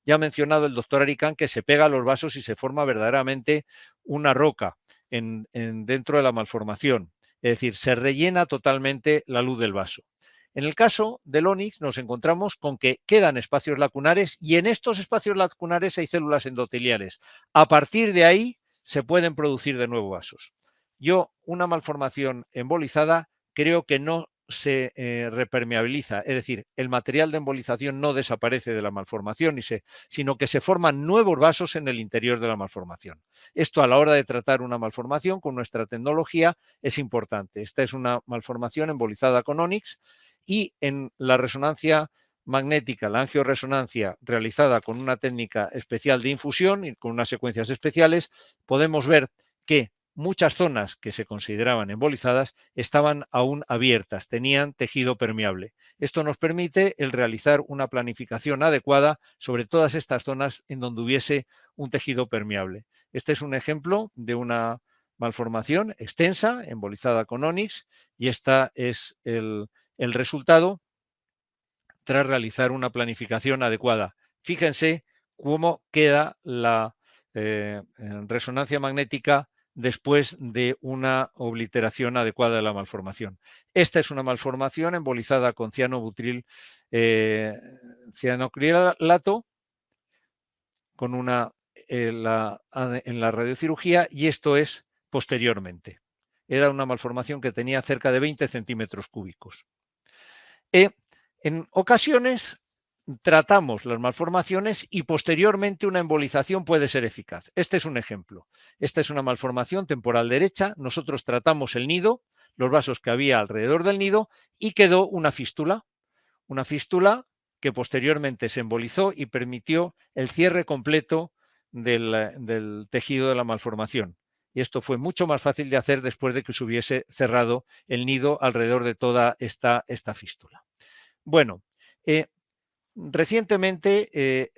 ya ha mencionado el doctor Aricán que se pega a los vasos y se forma verdaderamente una roca dentro de la malformación. Es decir, se rellena totalmente la luz del vaso. En el caso del Onyx nos encontramos con que quedan espacios lacunares y en estos espacios lacunares hay células endoteliales. A partir de ahí se pueden producir de nuevo vasos. Yo, una malformación embolizada, creo que no se repermeabiliza, es decir, el material de embolización no desaparece de la malformación, sino que se forman nuevos vasos en el interior de la malformación. Esto a la hora de tratar una malformación con nuestra tecnología es importante. Esta es una malformación embolizada con Onyx y en la resonancia magnética, la angioresonancia realizada con una técnica especial de infusión y con unas secuencias especiales, podemos ver que muchas zonas que se consideraban embolizadas estaban aún abiertas, tenían tejido permeable. Esto nos permite el realizar una planificación adecuada sobre todas estas zonas en donde hubiese un tejido permeable. Este es un ejemplo de una malformación extensa, embolizada con ónix, y este es el resultado tras realizar una planificación adecuada. Fíjense cómo queda la resonancia magnética después de una obliteración adecuada de la malformación. Esta es una malformación embolizada con cianobutril, cianocrilato, con en la radiocirugía, y esto es posteriormente. Era una malformación que tenía cerca de 20 centímetros cúbicos. En ocasiones tratamos las malformaciones y posteriormente una embolización puede ser eficaz. Este es un ejemplo. Esta es una malformación temporal derecha. Nosotros tratamos el nido, los vasos que había alrededor del nido, y quedó una fístula que posteriormente se embolizó y permitió el cierre completo del tejido de la malformación. Y esto fue mucho más fácil de hacer después de que se hubiese cerrado el nido alrededor de toda esta fístula. Bueno, recientemente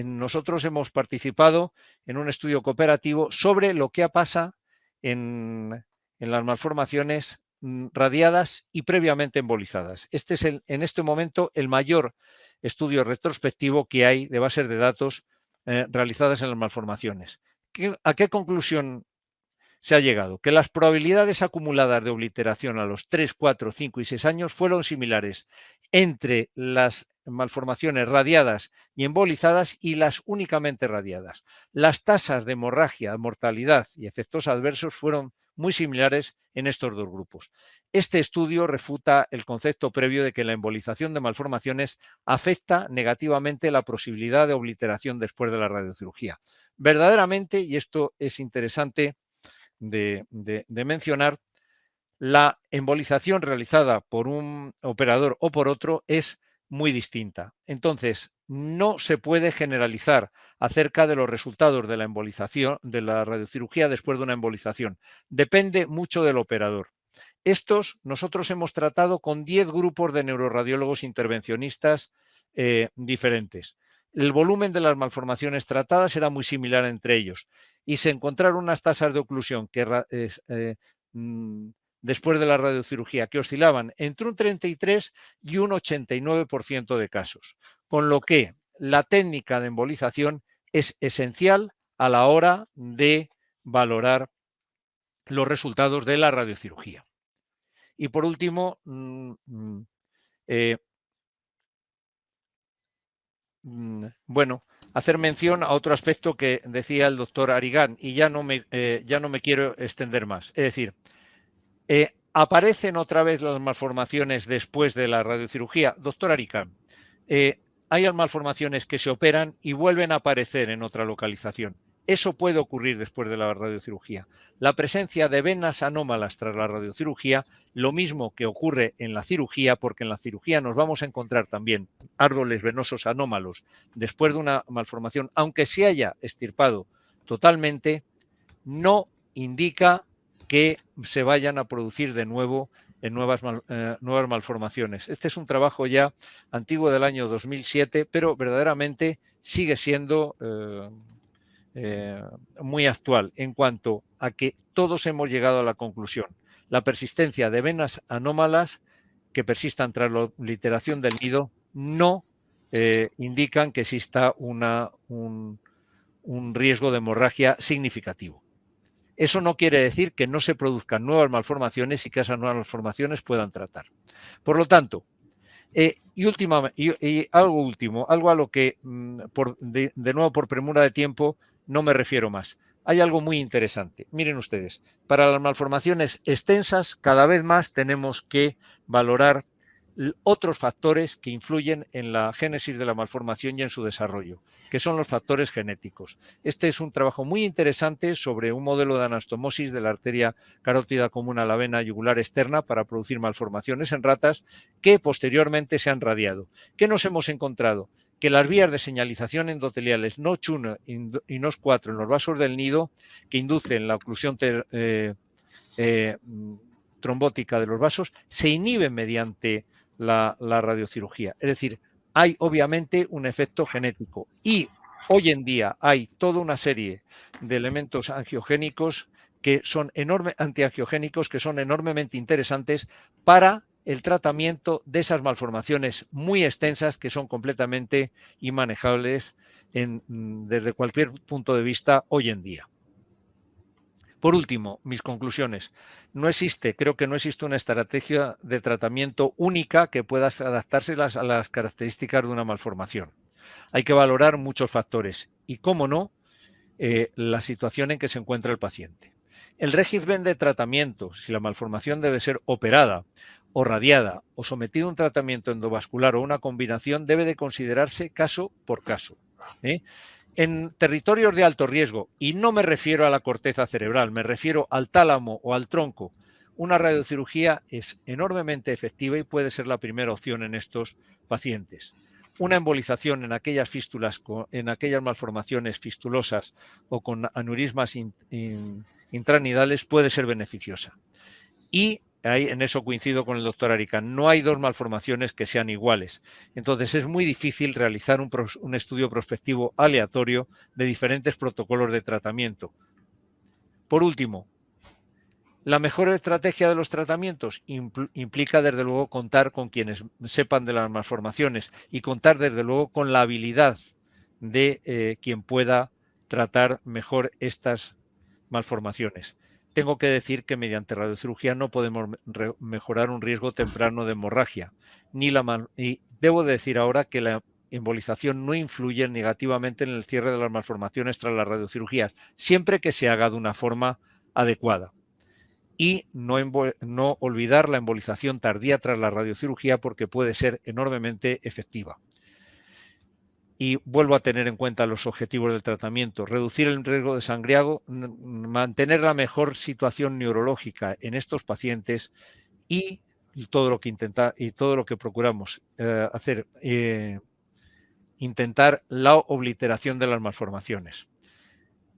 nosotros hemos participado en un estudio cooperativo sobre lo que pasa en las malformaciones radiadas y previamente embolizadas. Este es en este momento el mayor estudio retrospectivo que hay de bases de datos realizadas en las malformaciones. ¿A qué conclusión se ha llegado? Que las probabilidades acumuladas de obliteración a los 3, 4, 5 y 6 años fueron similares entre las malformaciones radiadas y embolizadas y las únicamente radiadas. Las tasas de hemorragia, mortalidad y efectos adversos fueron muy similares en estos dos grupos. Este estudio refuta el concepto previo de que la embolización de malformaciones afecta negativamente la posibilidad de obliteración después de la radiocirugía. Verdaderamente, y esto es interesante de mencionar, la embolización realizada por un operador o por otro es muy distinta. Entonces, no se puede generalizar acerca de los resultados de la embolización, de la radiocirugía después de una embolización. Depende mucho del operador. Nosotros hemos tratado con 10 grupos de neuroradiólogos intervencionistas diferentes. El volumen de las malformaciones tratadas era muy similar entre ellos y se encontraron unas tasas de oclusión que después de la radiocirugía que oscilaban entre un 33 y un 89% de casos, con lo que la técnica de embolización es esencial a la hora de valorar los resultados de la radiocirugía. Y por último, bueno, hacer mención a otro aspecto que decía el doctor Arigán, y ya no me quiero extender más. Es decir, ¿aparecen otra vez las malformaciones después de la radiocirugía? Doctor Arigán, hay malformaciones que se operan y vuelven a aparecer en otra localización. Eso puede ocurrir después de la radiocirugía. La presencia de venas anómalas tras la radiocirugía, lo mismo que ocurre en la cirugía, porque en la cirugía nos vamos a encontrar también árboles venosos anómalos después de una malformación, aunque se haya extirpado totalmente, no indica que se vayan a producir de nuevo en nuevas malformaciones. Este es un trabajo ya antiguo del año 2007, pero verdaderamente sigue siendo muy actual en cuanto a que todos hemos llegado a la conclusión. La persistencia de venas anómalas que persistan tras la obliteración del nido no indican que exista un riesgo de hemorragia significativo. Eso no quiere decir que no se produzcan nuevas malformaciones y que esas nuevas malformaciones puedan tratar. Por lo tanto, algo último, algo a lo que de nuevo por premura de tiempo no me refiero más. Hay algo muy interesante. Miren ustedes, para las malformaciones extensas cada vez más tenemos que valorar otros factores que influyen en la génesis de la malformación y en su desarrollo, que son los factores genéticos. Este es un trabajo muy interesante sobre un modelo de anastomosis de la arteria carótida común a la vena yugular externa para producir malformaciones en ratas que posteriormente se han radiado. ¿Qué nos hemos encontrado? que las vías de señalización endoteliales NOTCH1 y NOS4 en los vasos del nido, que inducen la oclusión trombótica de los vasos, se inhiben mediante la radiocirugía. Es decir, hay obviamente un efecto genético y hoy en día hay toda una serie de elementos angiogénicos que son antiangiogénicos que son enormemente interesantes para el tratamiento de esas malformaciones muy extensas que son completamente inmanejables desde cualquier punto de vista hoy en día. Por último, mis conclusiones. Creo que no existe una estrategia de tratamiento única que pueda adaptarse a las características de una malformación. Hay que valorar muchos factores y, cómo no, la situación en que se encuentra el paciente. El régimen de tratamiento, si la malformación debe ser operada o radiada o sometida a un tratamiento endovascular o una combinación, debe de considerarse caso por caso. En territorios de alto riesgo, y no me refiero a la corteza cerebral, me refiero al tálamo o al tronco, una radiocirugía es enormemente efectiva y puede ser la primera opción en estos pacientes. Una embolización en aquellas fístulas, en aquellas malformaciones fistulosas o con aneurismas intranidales puede ser beneficiosa. Y ahí, en eso coincido con el doctor Aricán, no hay dos malformaciones que sean iguales. Entonces es muy difícil realizar un estudio prospectivo aleatorio de diferentes protocolos de tratamiento. Por último, la mejor estrategia de los tratamientos implica desde luego contar con quienes sepan de las malformaciones y contar desde luego con la habilidad de quien pueda tratar mejor estas malformaciones. Tengo que decir que mediante radiocirugía no podemos mejorar un riesgo temprano de hemorragia. Y debo decir ahora que la embolización no influye negativamente en el cierre de las malformaciones tras las radiocirugías, siempre que se haga de una forma adecuada. Y no olvidar la embolización tardía tras la radiocirugía porque puede ser enormemente efectiva. Y vuelvo a tener en cuenta los objetivos del tratamiento: reducir el riesgo de sangriado, mantener la mejor situación neurológica en estos pacientes y todo lo que procuramos hacer, intentar la obliteración de las malformaciones.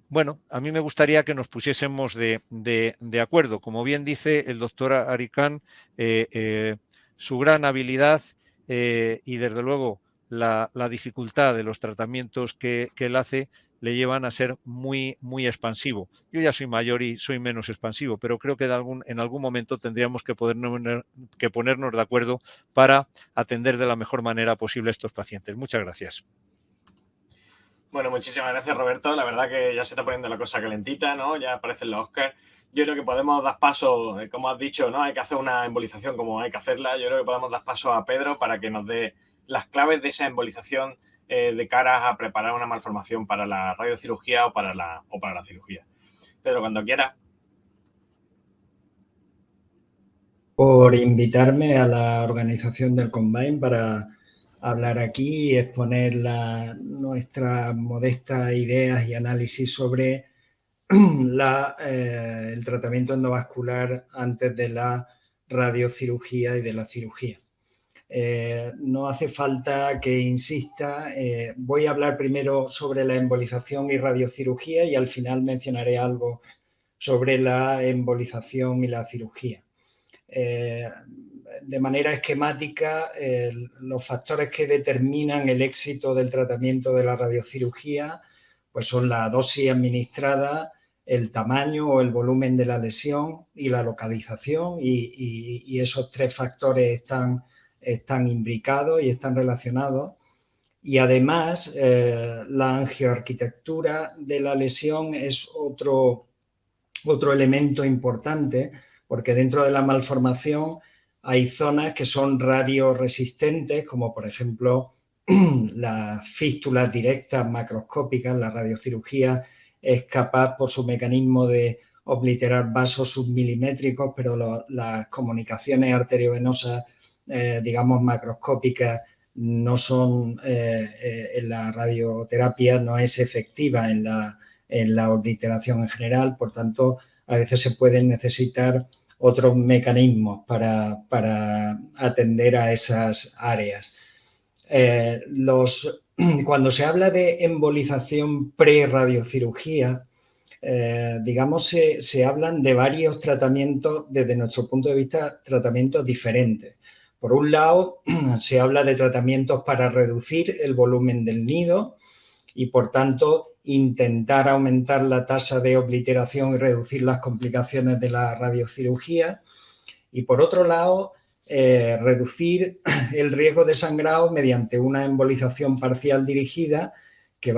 Bueno, a mí me gustaría que nos pusiésemos de acuerdo. Como bien dice el doctor Aricán, su gran habilidad y desde luego la dificultad de los tratamientos que él hace le llevan a ser muy, muy expansivo. Yo ya soy mayor y soy menos expansivo, pero creo que en algún momento tendríamos que ponernos de acuerdo para atender de la mejor manera posible a estos pacientes. Muchas gracias. Bueno, muchísimas gracias, Roberto. La verdad que ya se está poniendo la cosa calentita, ¿no? Ya aparecen los Oscars. Yo creo que podemos dar paso, como has dicho, ¿no? Hay que hacer una embolización como hay que hacerla. Yo creo que podemos dar paso a Pedro para que nos dé las claves de esa embolización de cara a preparar una malformación para la radiocirugía o para la cirugía. Pedro, cuando quieras. Por invitarme a la organización del Combine para hablar aquí y exponer nuestras modestas ideas y análisis sobre el tratamiento endovascular antes de la radiocirugía y de la cirugía. No hace falta que insista. Voy a hablar primero sobre la embolización y radiocirugía y al final mencionaré algo sobre la embolización y la cirugía. De manera esquemática, los factores que determinan el éxito del tratamiento de la radiocirugía pues son la dosis administrada, el tamaño o el volumen de la lesión y la localización, y esos tres factores están imbricados y están relacionados. Y además, la angioarquitectura de la lesión es otro elemento importante, porque dentro de la malformación hay zonas que son radioresistentes, como por ejemplo las fístulas directas macroscópicas. La radiocirugía es capaz, por su mecanismo, de obliterar vasos submilimétricos, pero las comunicaciones arteriovenosas, digamos, macroscópicas, no son, en la radioterapia no es efectiva en la obliteración en general. Por tanto, a veces se pueden necesitar otros mecanismos para atender a esas áreas. Los cuando se habla de embolización pre-radiocirugía, digamos, se hablan de varios tratamientos, desde nuestro punto de vista, tratamientos diferentes. Por un lado, se habla de tratamientos para reducir el volumen del nido y, por tanto, intentar aumentar la tasa de obliteración y reducir las complicaciones de la radiocirugía. Y, por otro lado, reducir el riesgo de sangrado mediante una embolización parcial dirigida que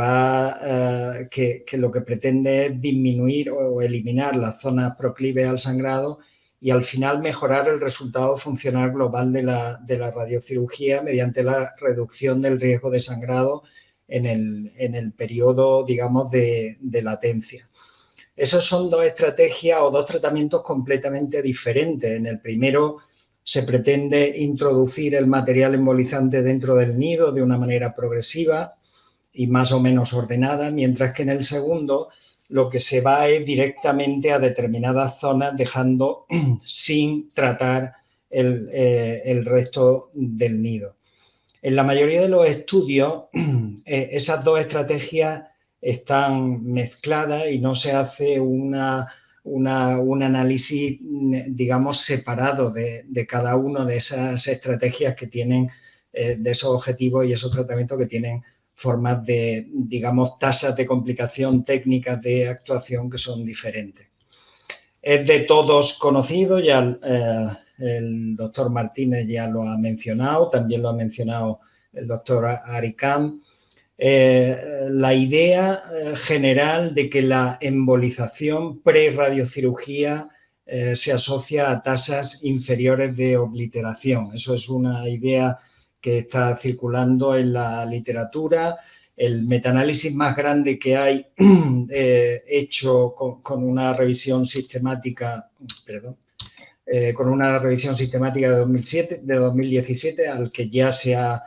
lo que pretende es disminuir o eliminar las zonas proclives al sangrado y al final mejorar el resultado funcional global de la radiocirugía mediante la reducción del riesgo de sangrado en el periodo, digamos, de latencia. Esas son dos estrategias o dos tratamientos completamente diferentes. En el primero se pretende introducir el material embolizante dentro del nido de una manera progresiva y más o menos ordenada, mientras que en el segundo lo que se va es directamente a determinadas zonas, dejando sin tratar el resto del nido. En la mayoría de los estudios, esas dos estrategias están mezcladas y no se hace un análisis, digamos, separado de cada una de esas estrategias que tienen, de esos objetivos y esos tratamientos que tienen formas de, digamos, tasas de complicación, técnicas de actuación que son diferentes. Es de todos conocido, ya el doctor Martínez ya lo ha mencionado, también lo ha mencionado el doctor Aricán, la idea general de que la embolización pre-radiocirugía se asocia a tasas inferiores de obliteración. Eso es una idea que está circulando en la literatura. El metaanálisis más grande que hay hecho con una revisión sistemática, con una revisión sistemática de 2017, al que ya se ha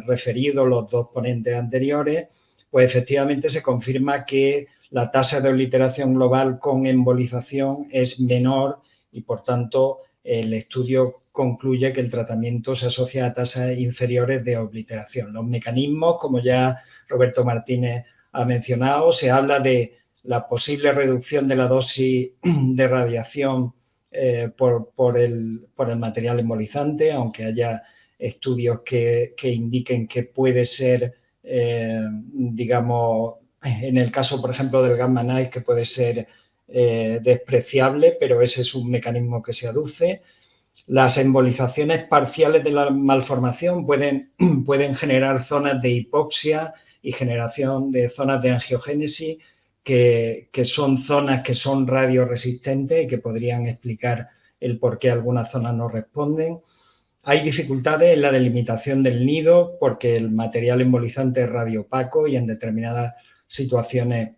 referido los dos ponentes anteriores, pues efectivamente se confirma que la tasa de obliteración global con embolización es menor y, por tanto, el estudio concluye que el tratamiento se asocia a tasas inferiores de obliteración. Los mecanismos, como ya Roberto Martínez ha mencionado, se habla de la posible reducción de la dosis de radiación por el material embolizante, aunque haya estudios que indiquen que puede ser, digamos, en el caso, por ejemplo, del gamma knife, que puede ser despreciable, pero ese es un mecanismo que se aduce. Las embolizaciones parciales de la malformación pueden generar zonas de hipoxia y generación de zonas de angiogénesis, que son zonas que son radioresistentes y que podrían explicar el por qué algunas zonas no responden. Hay dificultades en la delimitación del nido porque el material embolizante es radioopaco y en determinadas situaciones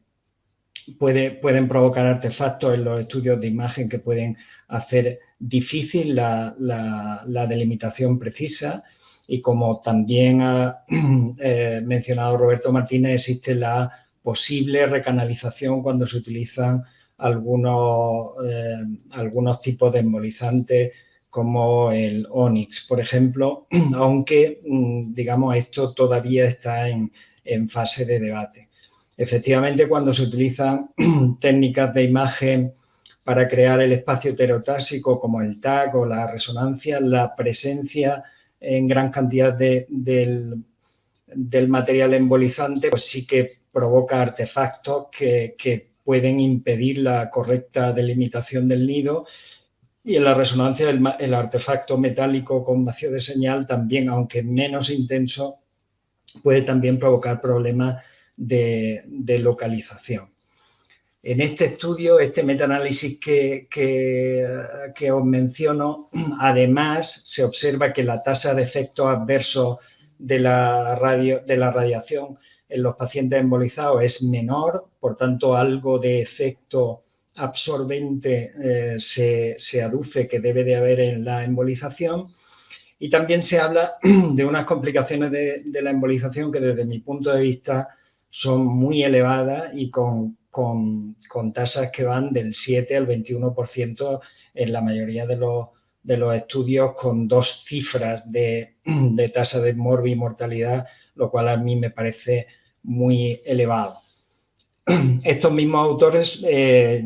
pueden provocar artefactos en los estudios de imagen que pueden hacer difícil la delimitación precisa. Y como también ha mencionado Roberto Martínez, existe la posible recanalización cuando se utilizan algunos tipos de embolizantes como el Onyx, por ejemplo, aunque, digamos, esto todavía está en fase de debate. Efectivamente, cuando se utilizan técnicas de imagen para crear el espacio heterotáxico como el TAC o la resonancia, la presencia en gran cantidad del material embolizante, pues sí que provoca artefactos que pueden impedir la correcta delimitación del nido. Y en la resonancia el artefacto metálico con vacío de señal también, aunque menos intenso, puede también provocar problemas de localización. En este estudio, este metaanálisis que os menciono, además se observa que la tasa de efectos adversos de la radiación en los pacientes embolizados es menor, por tanto algo de efecto absorbente se aduce que debe de haber en la embolización. Y también se habla de unas complicaciones de la embolización que desde mi punto de vista son muy elevadas y con tasas que van del 7 al 21% en la mayoría de los estudios con 2 cifras de tasa de morbimortalidad, lo cual a mí me parece muy elevado. Estos mismos autores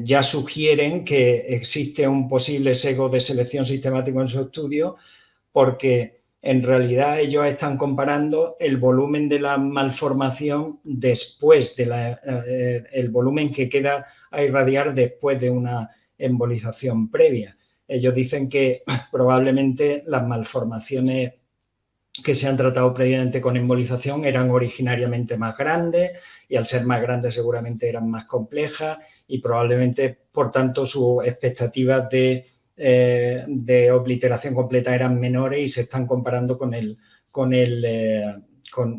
ya sugieren que existe un posible sesgo de selección sistemático en su estudio, porque en realidad ellos están comparando el volumen de la malformación después de el volumen que queda a irradiar después de una embolización previa. Ellos dicen que probablemente las malformaciones que se han tratado previamente con embolización eran originariamente más grandes, y al ser más grandes seguramente eran más complejas, y probablemente, por tanto, sus expectativas de obliteración completa eran menores y se están comparando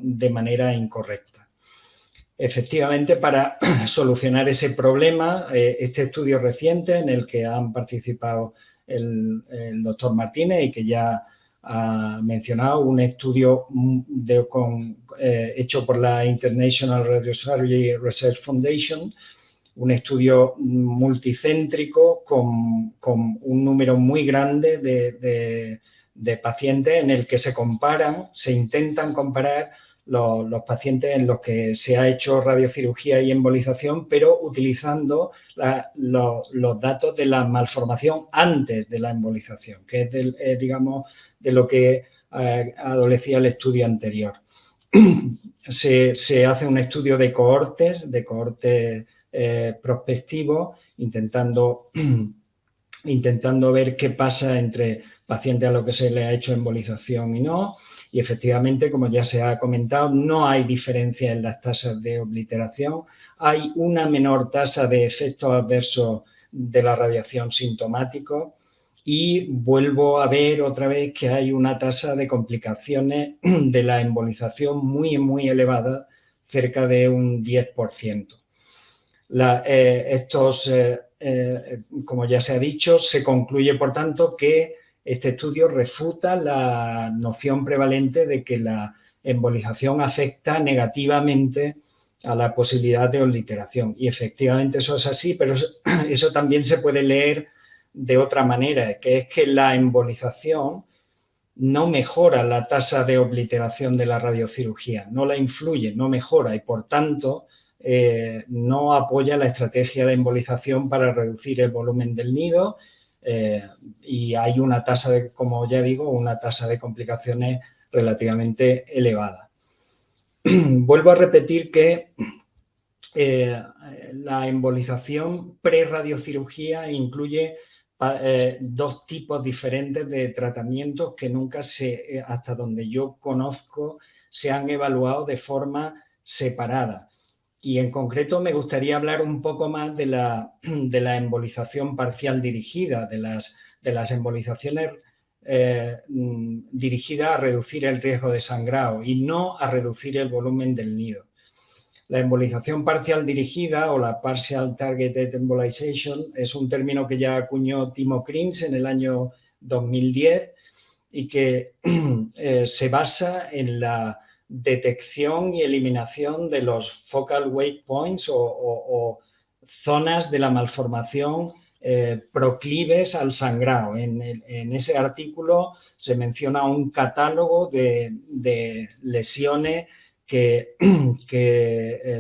de manera incorrecta. Efectivamente, para solucionar ese problema, este estudio reciente en el que han participado el doctor Martínez y que ya ha mencionado, un estudio hecho por la International Radiosurgery Research Foundation, un estudio multicéntrico con un número muy grande de pacientes en el que se intentan comparar los pacientes en los que se ha hecho radiocirugía y embolización, pero utilizando los datos de la malformación antes de la embolización, que es, digamos, de lo que adolecía el estudio anterior. Se hace un estudio de cohortes prospectivos, intentando ver qué pasa entre pacientes a los que se le ha hecho embolización y no. Y efectivamente, como ya se ha comentado, no hay diferencia en las tasas de obliteración. Hay una menor tasa de efectos adversos de la radiación sintomáticos, y vuelvo a ver otra vez que hay una tasa de complicaciones de la embolización muy, muy elevada, cerca de un 10%. Como ya se ha dicho, se concluye, por tanto, que este estudio refuta la noción prevalente de que la embolización afecta negativamente a la posibilidad de obliteración. Y efectivamente eso es así, pero eso también se puede leer de otra manera, que es que la embolización no mejora la tasa de obliteración de la radiocirugía, no la influye, no mejora, y por tanto no apoya la estrategia de embolización para reducir el volumen del nido, y hay una tasa como ya digo, una tasa de complicaciones relativamente elevada. Vuelvo a repetir que la embolización pre-radiocirugía incluye 2 tipos diferentes de tratamientos que nunca hasta donde yo conozco, se han evaluado de forma separada. Y en concreto me gustaría hablar un poco más de la embolización parcial dirigida, de las embolizaciones dirigidas a reducir el riesgo de sangrado y no a reducir el volumen del nido. La embolización parcial dirigida, o la Partial Targeted Embolization, es un término que ya acuñó Timo Krins en el año 2010 y que se basa en la detección y eliminación de los focal wake points o zonas de la malformación proclives al sangrado. En ese artículo se menciona un catálogo de lesiones que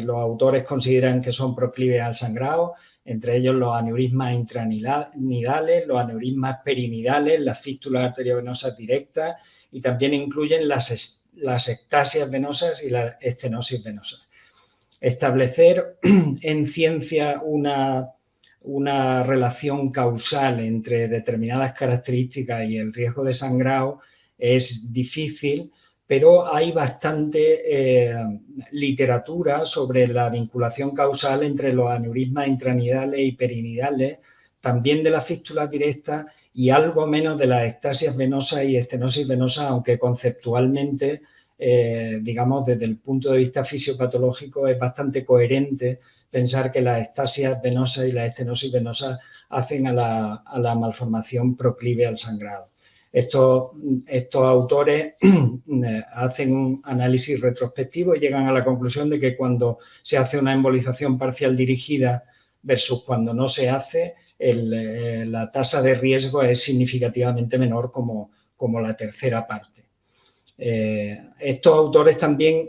los autores consideran que son proclives al sangrado, entre ellos los aneurismas intranidales, los aneurismas perinidales, las fístulas arteriovenosas directas, y también incluyen las ectasias venosas y la estenosis venosa. Establecer en ciencia una relación causal entre determinadas características y el riesgo de sangrado es difícil, pero hay bastante literatura sobre la vinculación causal entre los aneurismas intranidales y perinidales, también de las fístulas directas y algo menos de las ectasias venosas y estenosis venosa, aunque conceptualmente, digamos, desde el punto de vista fisiopatológico es bastante coherente pensar que las ectasias venosas y las estenosis venosas hacen a la malformación proclive al sangrado. Estos autores hacen un análisis retrospectivo y llegan a la conclusión de que cuando se hace una embolización parcial dirigida versus cuando no se hace, la tasa de riesgo es significativamente menor como la tercera parte. Estos autores también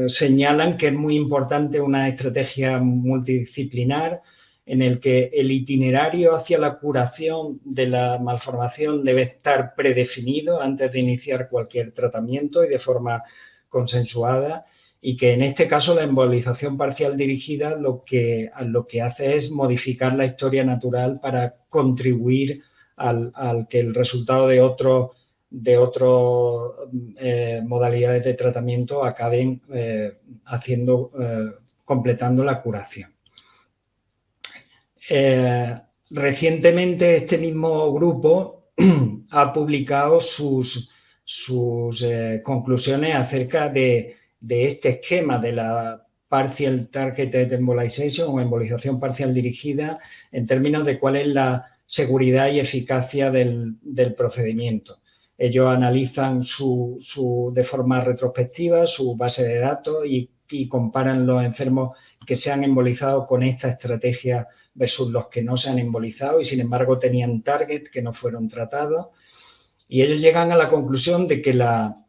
señalan que es muy importante una estrategia multidisciplinar en el que el itinerario hacia la curación de la malformación debe estar predefinido antes de iniciar cualquier tratamiento y de forma consensuada, y que en este caso la embolización parcial dirigida lo que hace es modificar la historia natural para contribuir al que el resultado de otras modalidades de tratamiento acaben completando la curación. Recientemente este mismo grupo ha publicado sus conclusiones acerca de este esquema de la Partial Targeted Embolization o embolización parcial dirigida en términos de cuál es la seguridad y eficacia del procedimiento. Ellos analizan de forma retrospectiva su base de datos y comparan los enfermos que se han embolizado con esta estrategia versus los que no se han embolizado y sin embargo tenían target que no fueron tratados. Y ellos llegan a la conclusión de que la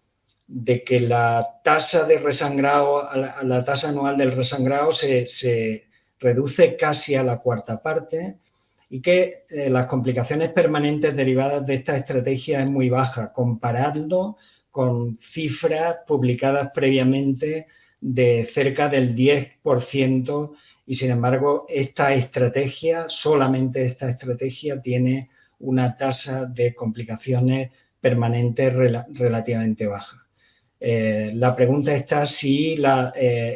tasa de resangrado, la tasa anual del resangrado se reduce casi a la cuarta parte y que las complicaciones permanentes derivadas de esta estrategia es muy baja, comparando con cifras publicadas previamente de cerca del 10%, y sin embargo solamente esta estrategia tiene una tasa de complicaciones permanentes relativamente baja. La pregunta está si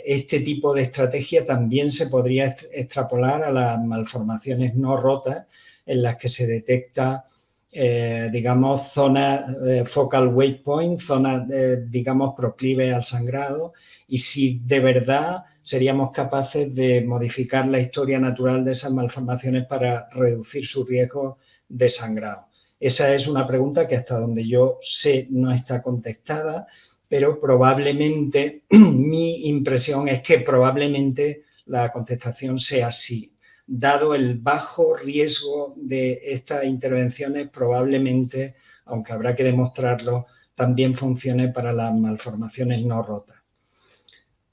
este tipo de estrategia también se podría extrapolar a las malformaciones no rotas en las que se detecta, digamos, zonas focal weight point, zonas, digamos, proclives al sangrado, y si de verdad seríamos capaces de modificar la historia natural de esas malformaciones para reducir su riesgo de sangrado. Esa es una pregunta que hasta donde yo sé no está contestada, pero probablemente mi impresión es que probablemente la contestación sea sí. Dado el bajo riesgo de estas intervenciones, probablemente, aunque habrá que demostrarlo, también funcione para las malformaciones no rotas.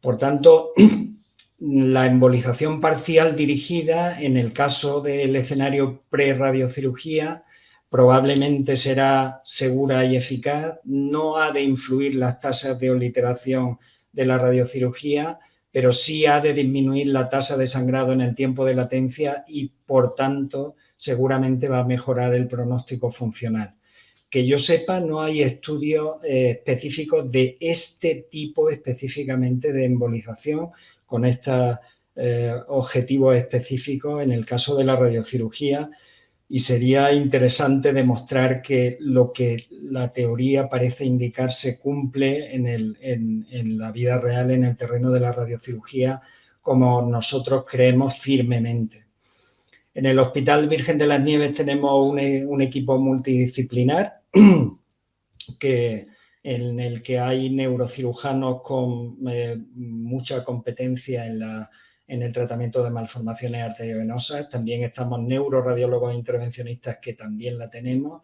Por tanto, la embolización parcial dirigida, en el caso del escenario pre-radiocirugía, probablemente será segura y eficaz, no ha de influir las tasas de obliteración de la radiocirugía, pero sí ha de disminuir la tasa de sangrado en el tiempo de latencia y, por tanto, seguramente va a mejorar el pronóstico funcional. Que yo sepa, no hay estudios específicos de este tipo específicamente de embolización con estos objetivos específicos en el caso de la radiocirugía, y sería interesante demostrar que lo que la teoría parece indicar se cumple en la vida real, en el terreno de la radiocirugía, como nosotros creemos firmemente. En el Hospital Virgen de las Nieves tenemos un equipo multidisciplinar en el que hay neurocirujanos con mucha competencia en el tratamiento de malformaciones arteriovenosas. También estamos neuroradiólogos intervencionistas, que también la tenemos.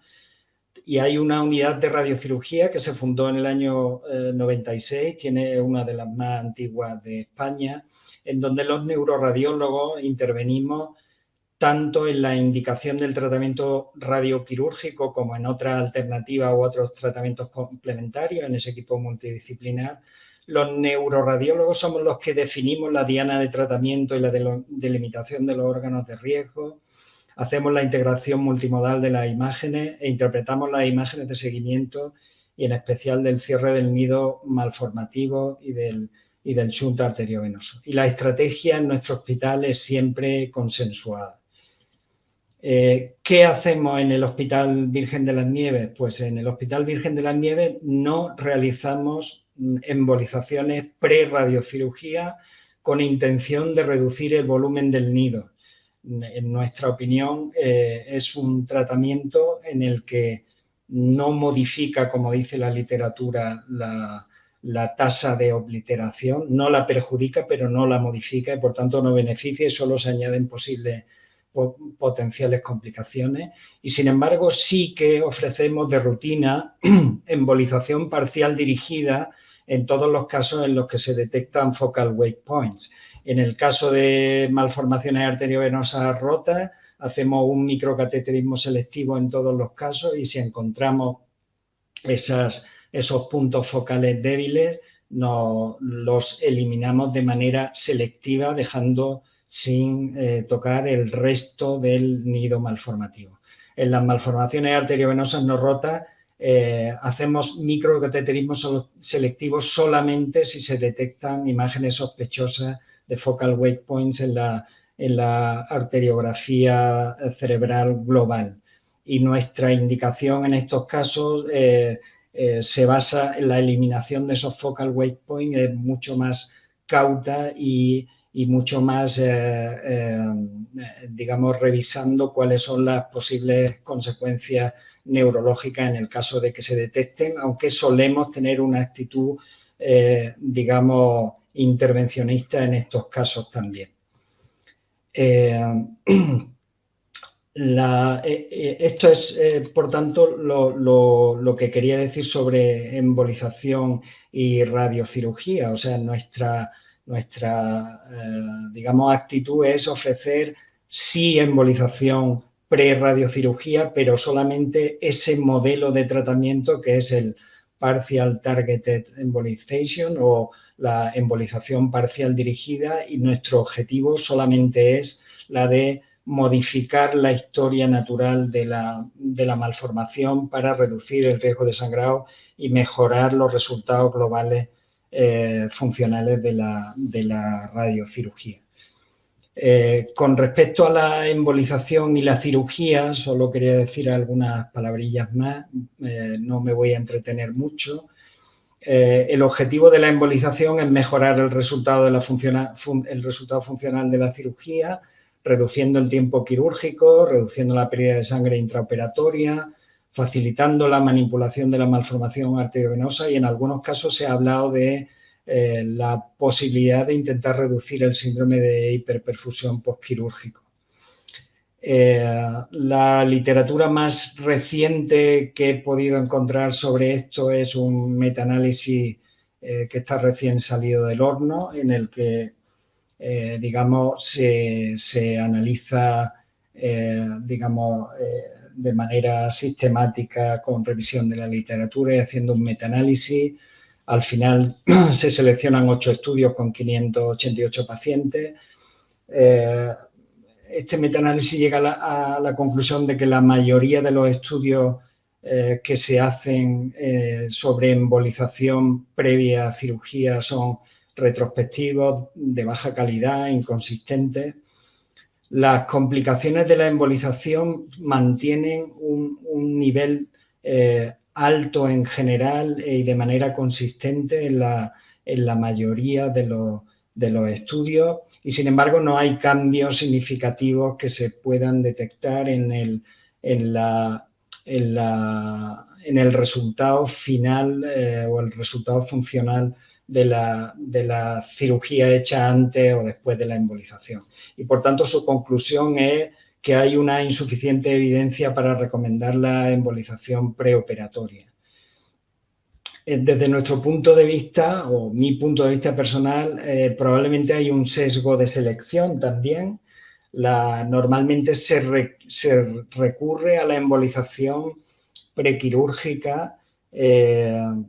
Y hay una unidad de radiocirugía que se fundó en el año 96, tiene una de las más antiguas de España, en donde los neuroradiólogos intervenimos tanto en la indicación del tratamiento radioquirúrgico como en otras alternativas u otros tratamientos complementarios en ese equipo multidisciplinar. Los neuroradiólogos somos los que definimos la diana de tratamiento y la delimitación de los órganos de riesgo. Hacemos la integración multimodal de las imágenes e interpretamos las imágenes de seguimiento y en especial del cierre del nido malformativo y del shunt arteriovenoso. Y la estrategia en nuestro hospital es siempre consensuada. ¿Qué hacemos en el Hospital Virgen de las Nieves? Pues en el Hospital Virgen de las Nieves no realizamos embolizaciones pre-radiocirugía con intención de reducir el volumen del nido. En nuestra opinión, es un tratamiento en el que no modifica, como dice la literatura, la tasa de obliteración, no la perjudica, pero no la modifica y por tanto no beneficia, y solo se añaden posibles potenciales complicaciones y, sin embargo, sí que ofrecemos de rutina embolización parcial dirigida en todos los casos en los que se detectan focal wake points. En el caso de malformaciones arteriovenosas rotas, hacemos un microcateterismo selectivo en todos los casos y si encontramos esos puntos focales débiles, los eliminamos de manera selectiva, dejando sin tocar el resto del nido malformativo. En las malformaciones arteriovenosas no rotas, hacemos microcateterismo selectivo solamente si se detectan imágenes sospechosas de focal wake points en la arteriografía cerebral global. Y nuestra indicación en estos casos se basa en la eliminación de esos focal wake points, es mucho más cauta y mucho más, digamos, revisando cuáles son las posibles consecuencias neurológicas en el caso de que se detecten, aunque solemos tener una actitud, digamos, intervencionista en estos casos también. Esto es, por tanto, lo que quería decir sobre embolización y radiocirugía. O sea, nuestra digamos, actitud es ofrecer sí embolización pre-radiocirugía, pero solamente ese modelo de tratamiento que es el Partial Targeted Embolization o la embolización parcial dirigida, y nuestro objetivo solamente es la de modificar la historia natural de la malformación para reducir el riesgo de sangrado y mejorar los resultados globales funcionales de la radiocirugía. Con respecto a la embolización y la cirugía, solo quería decir algunas palabrillas más, no me voy a entretener mucho. El objetivo de la embolización es mejorar el resultado funcional de la cirugía, reduciendo el tiempo quirúrgico, reduciendo la pérdida de sangre intraoperatoria, facilitando la manipulación de la malformación arteriovenosa y en algunos casos se ha hablado de la posibilidad de intentar reducir el síndrome de hiperperfusión postquirúrgico. La literatura más reciente que he podido encontrar sobre esto es un metaanálisis que está recién salido del horno, en el que digamos, se analiza, digamos, de manera sistemática con revisión de la literatura y haciendo un metaanálisis. Al final se seleccionan 8 estudios con 588 pacientes. Este metaanálisis llega a la conclusión de que la mayoría de los estudios que se hacen sobre embolización previa a cirugía son retrospectivos, de baja calidad, inconsistentes. Las complicaciones de la embolización mantienen un nivel alto en general y de manera consistente en la mayoría de los estudios y, sin embargo, no hay cambios significativos que se puedan detectar en el resultado final o el resultado funcional de la cirugía hecha antes o después de la embolización. Y, por tanto, su conclusión es que hay una insuficiente evidencia para recomendar la embolización preoperatoria. Desde nuestro punto de vista, o mi punto de vista personal, probablemente hay un sesgo de selección también. Normalmente se recurre a la embolización prequirúrgica en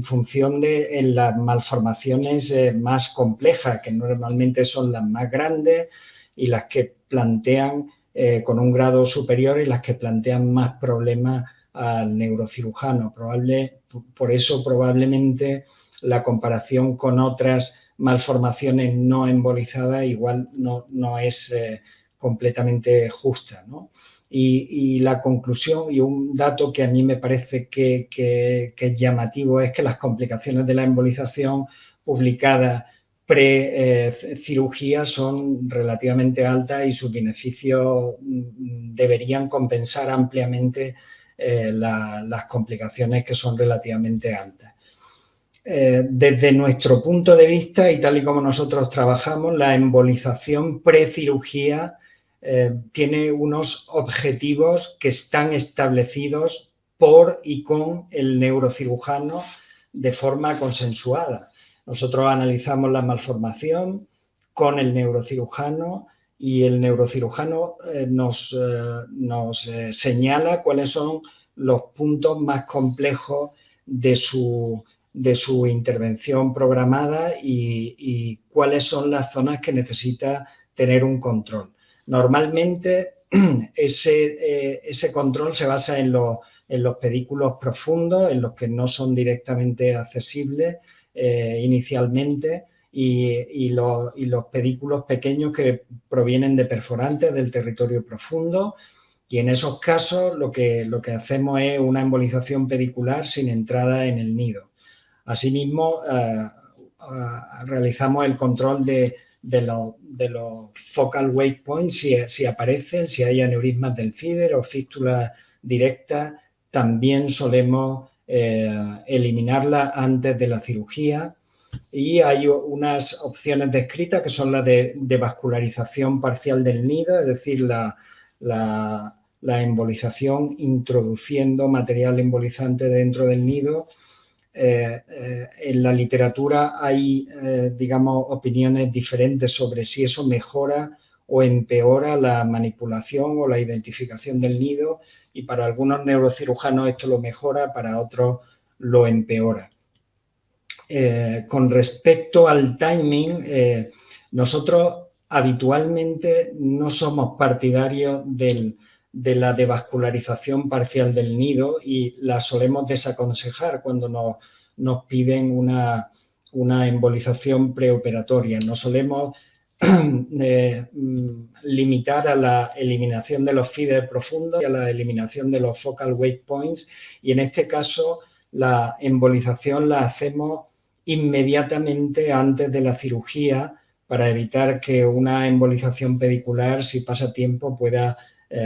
función de las malformaciones más complejas, que normalmente son las más grandes y las que plantean con un grado superior y las que plantean más problemas al neurocirujano. Por eso probablemente la comparación con otras malformaciones no embolizadas igual no es completamente justa, ¿no? Y la conclusión y un dato que a mí me parece que es llamativo es que las complicaciones de la embolización publicadas pre-cirugía son relativamente altas y sus beneficios deberían compensar ampliamente las complicaciones que son relativamente altas. desde nuestro punto de vista y tal y como nosotros trabajamos, la embolización precirugía tiene unos objetivos que están establecidos por y con el neurocirujano de forma consensuada. Nosotros analizamos la malformación con el neurocirujano y el neurocirujano nos señala cuáles son los puntos más complejos de su intervención programada y cuáles son las zonas que necesita tener un control. Normalmente ese control se basa en los pedículos profundos, en los que no son directamente accesibles inicialmente, y los pedículos pequeños que provienen de perforantes del territorio profundo. Y en esos casos lo que hacemos es una embolización pedicular sin entrada en el nido. Asimismo, realizamos el control de los focal wake points si aparecen, si hay aneurismas del feeder o fístulas directas. También solemos eliminarlas antes de la cirugía. Y hay unas opciones descritas que son las de vascularización parcial del nido, es decir, la embolización introduciendo material embolizante dentro del nido. En la literatura hay, digamos, opiniones diferentes sobre si eso mejora o empeora la manipulación o la identificación del nido, y para algunos neurocirujanos esto lo mejora, para otros lo empeora. Con respecto al timing, nosotros habitualmente no somos partidarios de la devascularización parcial del nido y la solemos desaconsejar cuando nos piden una embolización preoperatoria. No solemos limitar a la eliminación de los feeder profundos y a la eliminación de los focal wake points, y en este caso la embolización la hacemos inmediatamente antes de la cirugía para evitar que una embolización pedicular, si pasa tiempo, pueda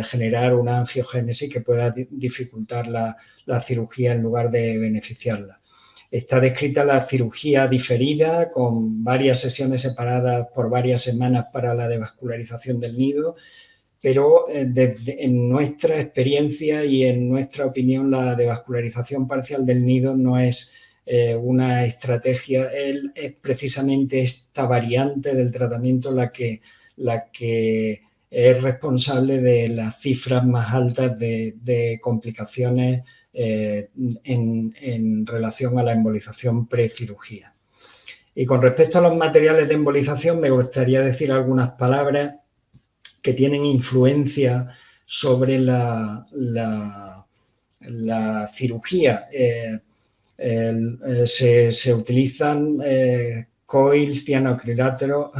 generar una angiogénesis que pueda dificultar la cirugía en lugar de beneficiarla. Está descrita la cirugía diferida con varias sesiones separadas por varias semanas para la devascularización del nido, pero en nuestra experiencia y en nuestra opinión la devascularización parcial del nido no es una estrategia, es precisamente esta variante del tratamiento la que es responsable de las cifras más altas de complicaciones en relación a la embolización precirugía. Y con respecto a los materiales de embolización, me gustaría decir algunas palabras que tienen influencia sobre la cirugía. Se utilizan coils, cianoacrilato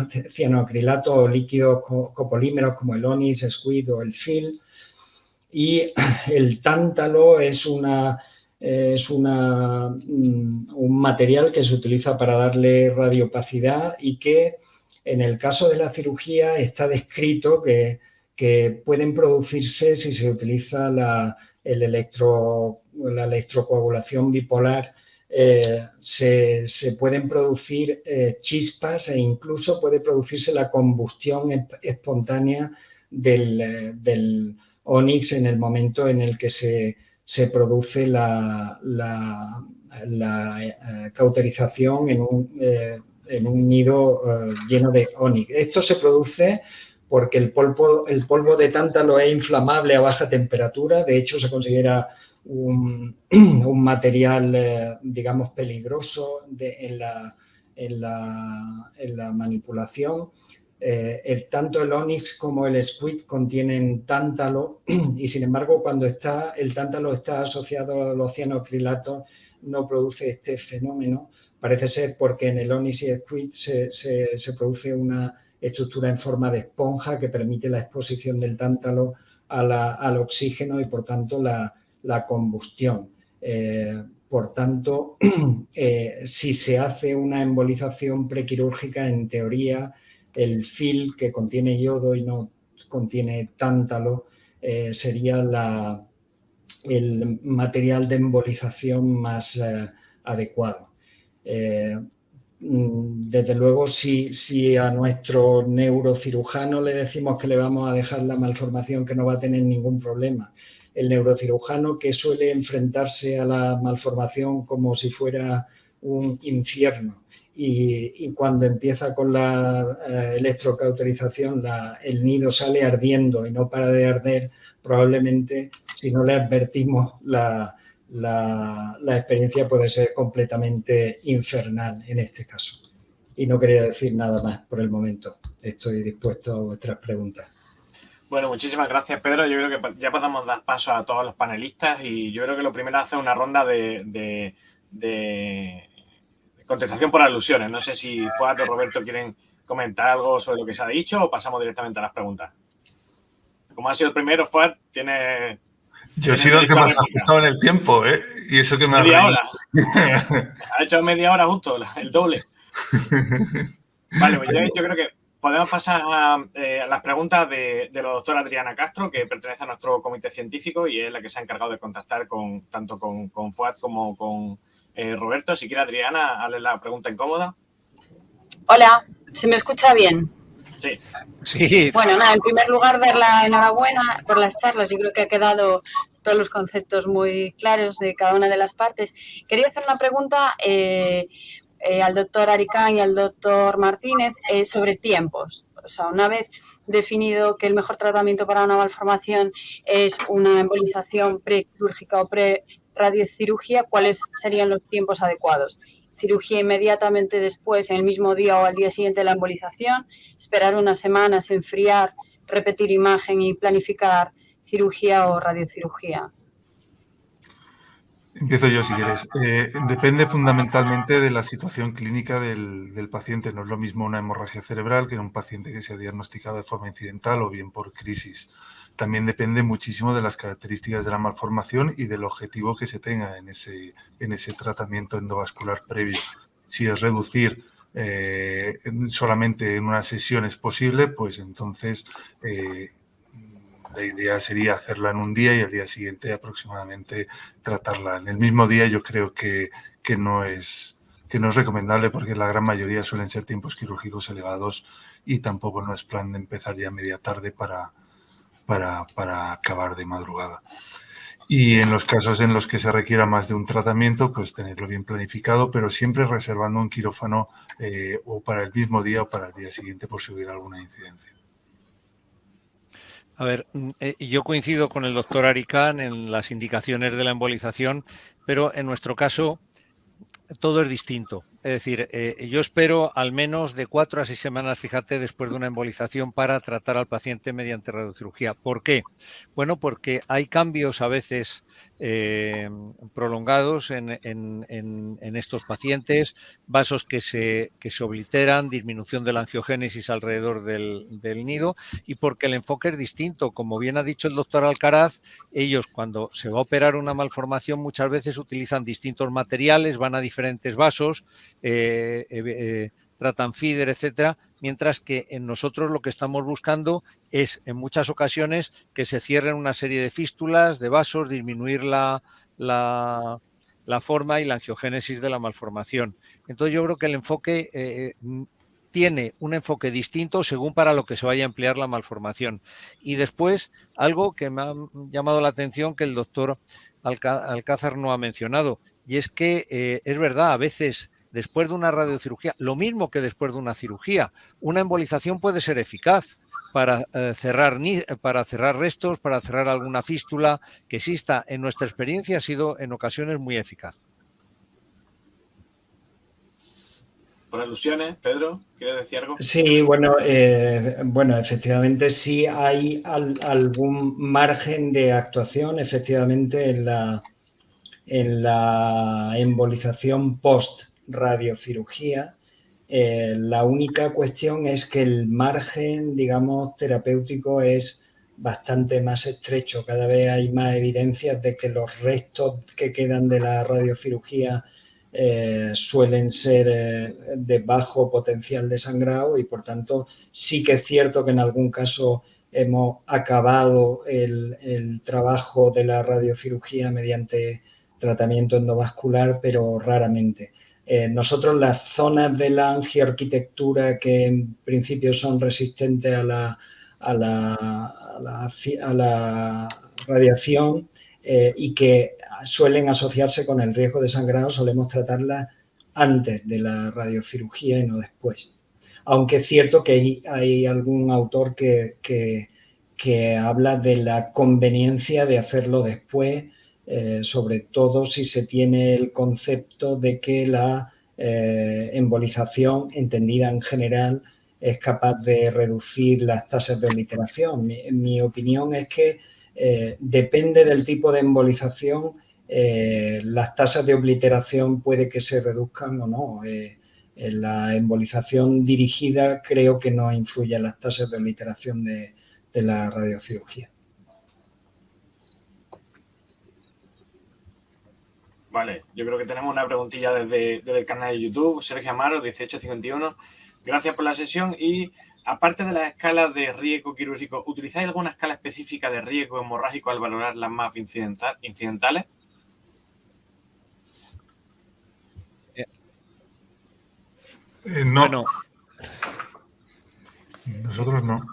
o líquidos copolímeros como el Onyx, Squid o el Fill, y el tántalo es un material que se utiliza para darle radiopacidad y que en el caso de la cirugía está descrito que pueden producirse, si se utiliza la electrocoagulación bipolar, se pueden producir chispas e incluso puede producirse la combustión espontánea del Onyx en el momento en el que se produce la cauterización en un nido lleno de Onyx. Esto se produce porque el polvo de tántalo es inflamable a baja temperatura. De hecho, se considera un material, digamos, peligroso en la manipulación. Tanto el Onyx como el Squid contienen tántalo y, sin embargo, cuando el tántalo está asociado al cianoacrilato no produce este fenómeno. Parece ser porque en el Onyx y el Squid se produce una estructura en forma de esponja que permite la exposición del tántalo al oxígeno y, por tanto, la combustión. Por tanto, si se hace una embolización prequirúrgica, en teoría, el Fill, que contiene yodo y no contiene tántalo, sería el material de embolización más adecuado. Desde luego, si a nuestro neurocirujano le decimos que le vamos a dejar la malformación, que no va a tener ningún problema, el neurocirujano que suele enfrentarse a la malformación como si fuera un infierno y cuando empieza con la electrocauterización el nido sale ardiendo y no para de arder, probablemente si no le advertimos la experiencia puede ser completamente infernal en este caso. Y no quería decir nada más por el momento. Estoy dispuesto a vuestras preguntas. Bueno, muchísimas gracias, Pedro. Yo creo que ya podemos dar paso a todos los panelistas y yo creo que lo primero es hacer una ronda de contestación por alusiones. No sé si Fuad o Roberto quieren comentar algo sobre lo que se ha dicho o pasamos directamente a las preguntas. Como ha sido el primero, Fuad, tiene... Yo he sido el que más ha ajustado en el tiempo, ¿eh? Y eso que me ha media reído. hora. Ha hecho media hora justo, el doble. Vale, pues yo creo que podemos pasar a las preguntas de la doctora Adriana Castro, que pertenece a nuestro comité científico y es la que se ha encargado de contactar tanto con Fuad como con Roberto. Si quiere, Adriana, hazle la pregunta incómoda. Hola, ¿se me escucha bien? Sí. Sí. Bueno, nada, en primer lugar, dar la enhorabuena por las charlas. Yo creo que ha quedado todos los conceptos muy claros de cada una de las partes. Quería hacer una pregunta al doctor Aricán y al doctor Martínez sobre tiempos. O sea, una vez definido que el mejor tratamiento para una malformación es una embolización prequirúrgica o pre-radiocirugía, ¿cuáles serían los tiempos adecuados? Cirugía inmediatamente después, en el mismo día o al día siguiente de la embolización, esperar unas semanas, enfriar, repetir imagen y planificar cirugía o radiocirugía. Empiezo yo si quieres. Depende fundamentalmente de la situación clínica del paciente. No es lo mismo una hemorragia cerebral que un paciente que se ha diagnosticado de forma incidental o bien por crisis. También depende muchísimo de las características de la malformación y del objetivo que se tenga en ese tratamiento endovascular previo. Si es reducir solamente en una sesión es posible, pues entonces la idea sería hacerla en un día y al día siguiente aproximadamente tratarla. En el mismo día yo creo que no es recomendable porque la gran mayoría suelen ser tiempos quirúrgicos elevados y tampoco no es plan de empezar ya media tarde para acabar de madrugada. Y en los casos en los que se requiera más de un tratamiento, pues tenerlo bien planificado, pero siempre reservando un quirófano o para el mismo día o para el día siguiente por si hubiera alguna incidencia. A ver, yo coincido con el doctor Aricán en las indicaciones de la embolización, pero en nuestro caso todo es distinto. Es decir, yo espero al menos de 4 a 6 semanas, fíjate, después de una embolización para tratar al paciente mediante radiocirugía. ¿Por qué? Bueno, porque hay cambios a veces prolongados en estos pacientes, vasos que se obliteran, disminución de la angiogénesis alrededor del nido y porque el enfoque es distinto. Como bien ha dicho el doctor Alcaraz, ellos cuando se va a operar una malformación muchas veces utilizan distintos materiales, van a diferentes vasos, tratan feeder, etcétera, mientras que en nosotros lo que estamos buscando es en muchas ocasiones que se cierren una serie de fístulas, de vasos, disminuir la forma y la angiogénesis de la malformación. Entonces yo creo que el enfoque tiene un enfoque distinto según para lo que se vaya a emplear la malformación. Y después, algo que me ha llamado la atención que el doctor Alcázar no ha mencionado, y es que es verdad, a veces después de una radiocirugía, lo mismo que después de una cirugía, una embolización puede ser eficaz para cerrar restos, para cerrar alguna fístula que exista. En nuestra experiencia ha sido en ocasiones muy eficaz. Por alusiones, Pedro, ¿quieres decir algo? Sí, bueno, efectivamente sí hay algún margen de actuación, efectivamente, en la embolización post-radiocirugía. La única cuestión es que el margen, digamos, terapéutico es bastante más estrecho. Cada vez hay más evidencias de que los restos que quedan de la radiocirugía suelen ser de bajo potencial de sangrado y, por tanto, sí que es cierto que en algún caso hemos acabado el trabajo de la radiocirugía mediante tratamiento endovascular, pero raramente. Nosotros las zonas de la angioarquitectura que en principio son resistentes a la radiación y que suelen asociarse con el riesgo de sangrado, solemos tratarlas antes de la radiocirugía y no después. Aunque es cierto que hay algún autor que habla de la conveniencia de hacerlo después, sobre todo si se tiene el concepto de que la embolización, entendida en general, es capaz de reducir las tasas de obliteración. Mi opinión es que depende del tipo de embolización, las tasas de obliteración puede que se reduzcan o no. La embolización dirigida creo que no influye en las tasas de obliteración de la radiocirugía. Vale, yo creo que tenemos una preguntilla desde el canal de YouTube, Sergio Amaro, 1851. Gracias por la sesión. Y aparte de las escalas de riesgo quirúrgico, ¿utilizáis alguna escala específica de riesgo hemorrágico al valorar las MAF incidentales? No. Bueno. Nosotros no.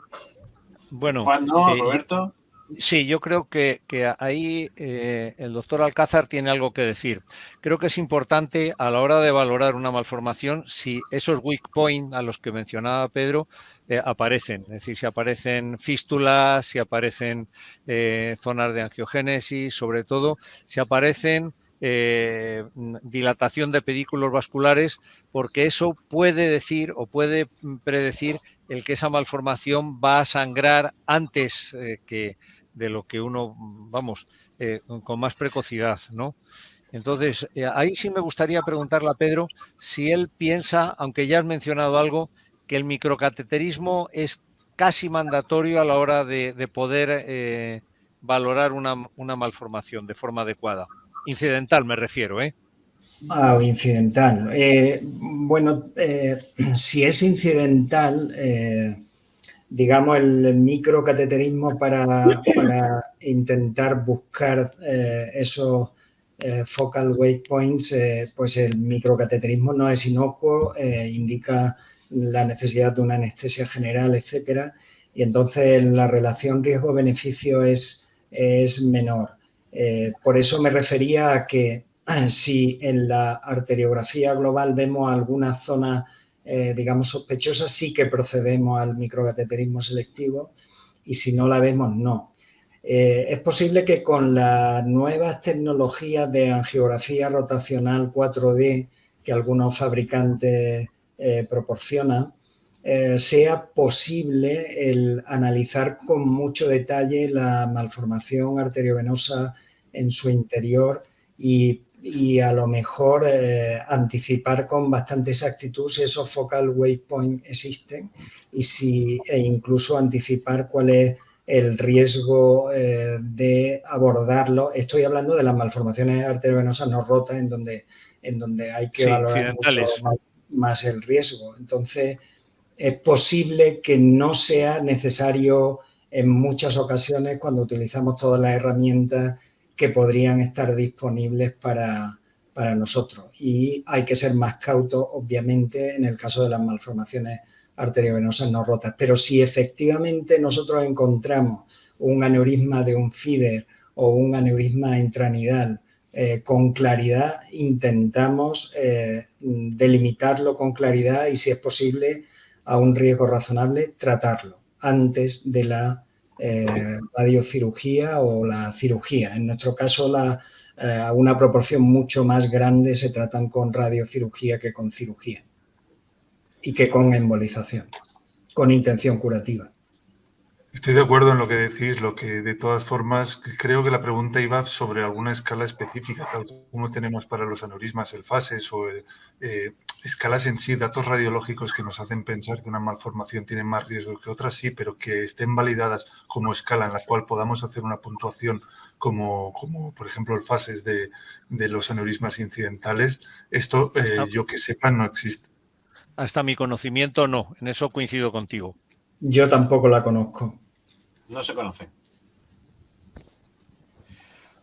Bueno, Juan, no, Roberto. Sí, yo creo que ahí el doctor Alcázar tiene algo que decir. Creo que es importante a la hora de valorar una malformación si esos weak points a los que mencionaba Pedro aparecen. Es decir, si aparecen fístulas, si aparecen zonas de angiogénesis, sobre todo si aparecen dilatación de pedículos vasculares, porque eso puede decir o puede predecir el que esa malformación va a sangrar antes de lo que uno, con más precocidad, ¿no? Entonces, ahí sí me gustaría preguntarle a Pedro si él piensa, aunque ya has mencionado algo, que el microcateterismo es casi mandatorio a la hora de poder valorar una malformación de forma adecuada. Incidental me refiero, ¿eh? Incidental. Si es incidental, digamos, el microcateterismo para intentar buscar esos focal weight points, pues el microcateterismo no es inocuo, indica la necesidad de una anestesia general, etcétera, y entonces la relación riesgo-beneficio es menor. Por eso me refería a que si en la arteriografía global vemos alguna zona, digamos, sospechosa, sí que procedemos al microcateterismo selectivo, y si no la vemos, no. Es posible que con las nuevas tecnologías de angiografía rotacional 4D que algunos fabricantes proporcionan, sea posible el analizar con mucho detalle la malformación arteriovenosa en su interior y a lo mejor anticipar con bastante exactitud si esos focal weight points existen e incluso anticipar cuál es el riesgo de abordarlo. Estoy hablando de las malformaciones arteriovenosas no rotas en donde hay que valorar mucho más el riesgo. Entonces, es posible que no sea necesario en muchas ocasiones cuando utilizamos todas las herramientas que podrían estar disponibles para nosotros. Y hay que ser más cautos, obviamente, en el caso de las malformaciones arteriovenosas no rotas. Pero si efectivamente nosotros encontramos un aneurisma de un feeder o un aneurisma intranidal con claridad, intentamos delimitarlo con claridad y, si es posible, a un riesgo razonable, tratarlo antes de la radiocirugía o la cirugía. En nuestro caso, a una proporción mucho más grande se tratan con radiocirugía que con cirugía y que con embolización, con intención curativa. Estoy de acuerdo en lo que decís, lo que de todas formas creo que la pregunta iba sobre alguna escala específica, tal como tenemos para los aneurismas, el FASES o escalas en sí, datos radiológicos que nos hacen pensar que una malformación tiene más riesgo que otra, sí, pero que estén validadas como escala en la cual podamos hacer una puntuación como por ejemplo el FASES de los aneurismas incidentales, esto yo que sepa no existe. Hasta mi conocimiento no, en eso coincido contigo. Yo tampoco la conozco. No se conoce.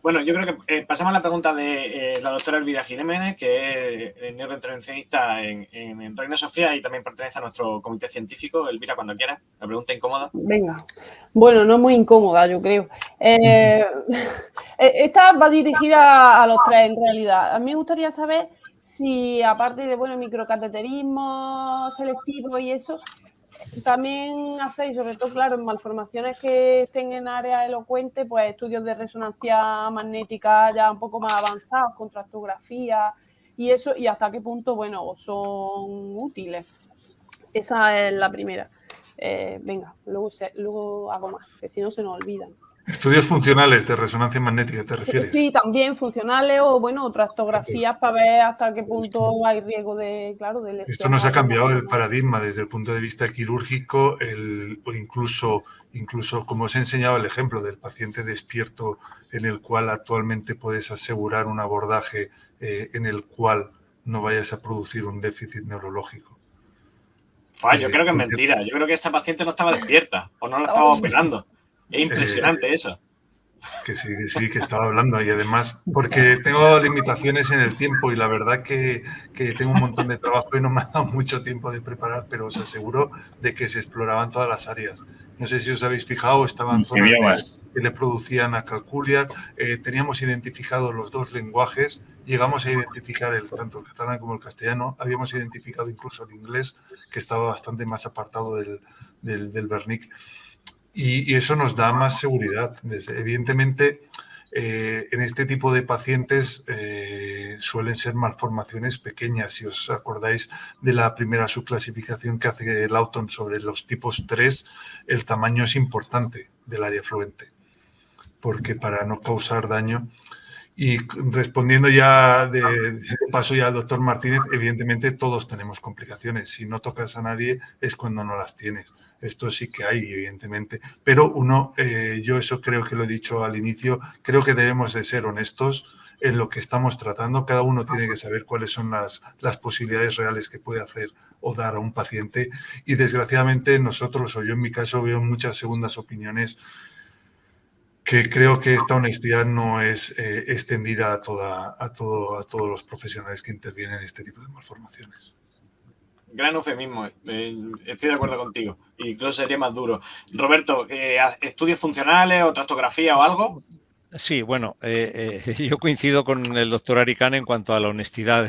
Bueno, yo creo que pasamos a la pregunta de la doctora Elvira Jiménez, que es neurointervencionista en Reina Sofía y también pertenece a nuestro comité científico. Elvira, cuando quieras, la pregunta incómoda. Venga. Bueno, no muy incómoda, yo creo. Esta va dirigida a los tres, en realidad. A mí me gustaría saber si, aparte de, bueno, microcateterismo selectivo y eso, también hacéis, sobre todo, claro, en malformaciones que estén en área elocuente, pues estudios de resonancia magnética ya un poco más avanzados, con tractografía y eso, y hasta qué punto, bueno, son útiles. Esa es la primera. Venga, luego hago más, que si no se nos olvidan. Estudios funcionales de resonancia magnética, ¿te refieres? Sí, también funcionales o, bueno, tractografías para ver hasta qué punto hay riesgo de, claro, de lesión. Esto nos ha cambiado el paradigma desde el punto de vista quirúrgico, o incluso como os he enseñado el ejemplo del paciente despierto, en el cual actualmente puedes asegurar un abordaje en el cual no vayas a producir un déficit neurológico. Yo creo que es mentira. Yo creo que esa paciente no estaba despierta o no la estaba operando. Es impresionante eso. Que sí, que estaba hablando. Y además, porque tengo limitaciones en el tiempo y la verdad que tengo un montón de trabajo y no me ha dado mucho tiempo de preparar, pero os aseguro de que se exploraban todas las áreas. No sé si os habéis fijado, estaban zonas que le producían acalculia. Teníamos identificado los dos lenguajes. Llegamos a identificar tanto el catalán como el castellano. Habíamos identificado incluso el inglés, que estaba bastante más apartado del Wernicke. Y eso nos da más seguridad. Evidentemente, en este tipo de pacientes suelen ser malformaciones pequeñas. Si os acordáis de la primera subclasificación que hace Lawton sobre los tipos 3, el tamaño es importante del área fluente, porque para no causar daño. Y respondiendo ya de paso ya al doctor Martínez, evidentemente todos tenemos complicaciones. Si no tocas a nadie es cuando no las tienes. Esto sí que hay, evidentemente. Pero yo eso creo que lo he dicho al inicio, creo que debemos de ser honestos en lo que estamos tratando. Cada uno tiene que saber cuáles son las posibilidades reales que puede hacer o dar a un paciente. Y desgraciadamente nosotros, o yo en mi caso, veo muchas segundas opiniones que creo que esta honestidad no es extendida a todos los profesionales que intervienen en este tipo de malformaciones. Gran eufemismo, estoy de acuerdo contigo. Incluso sería más duro. Roberto, ¿estudios funcionales o tractografía o algo? Sí, bueno, yo coincido con el doctor Aricán en cuanto a la honestidad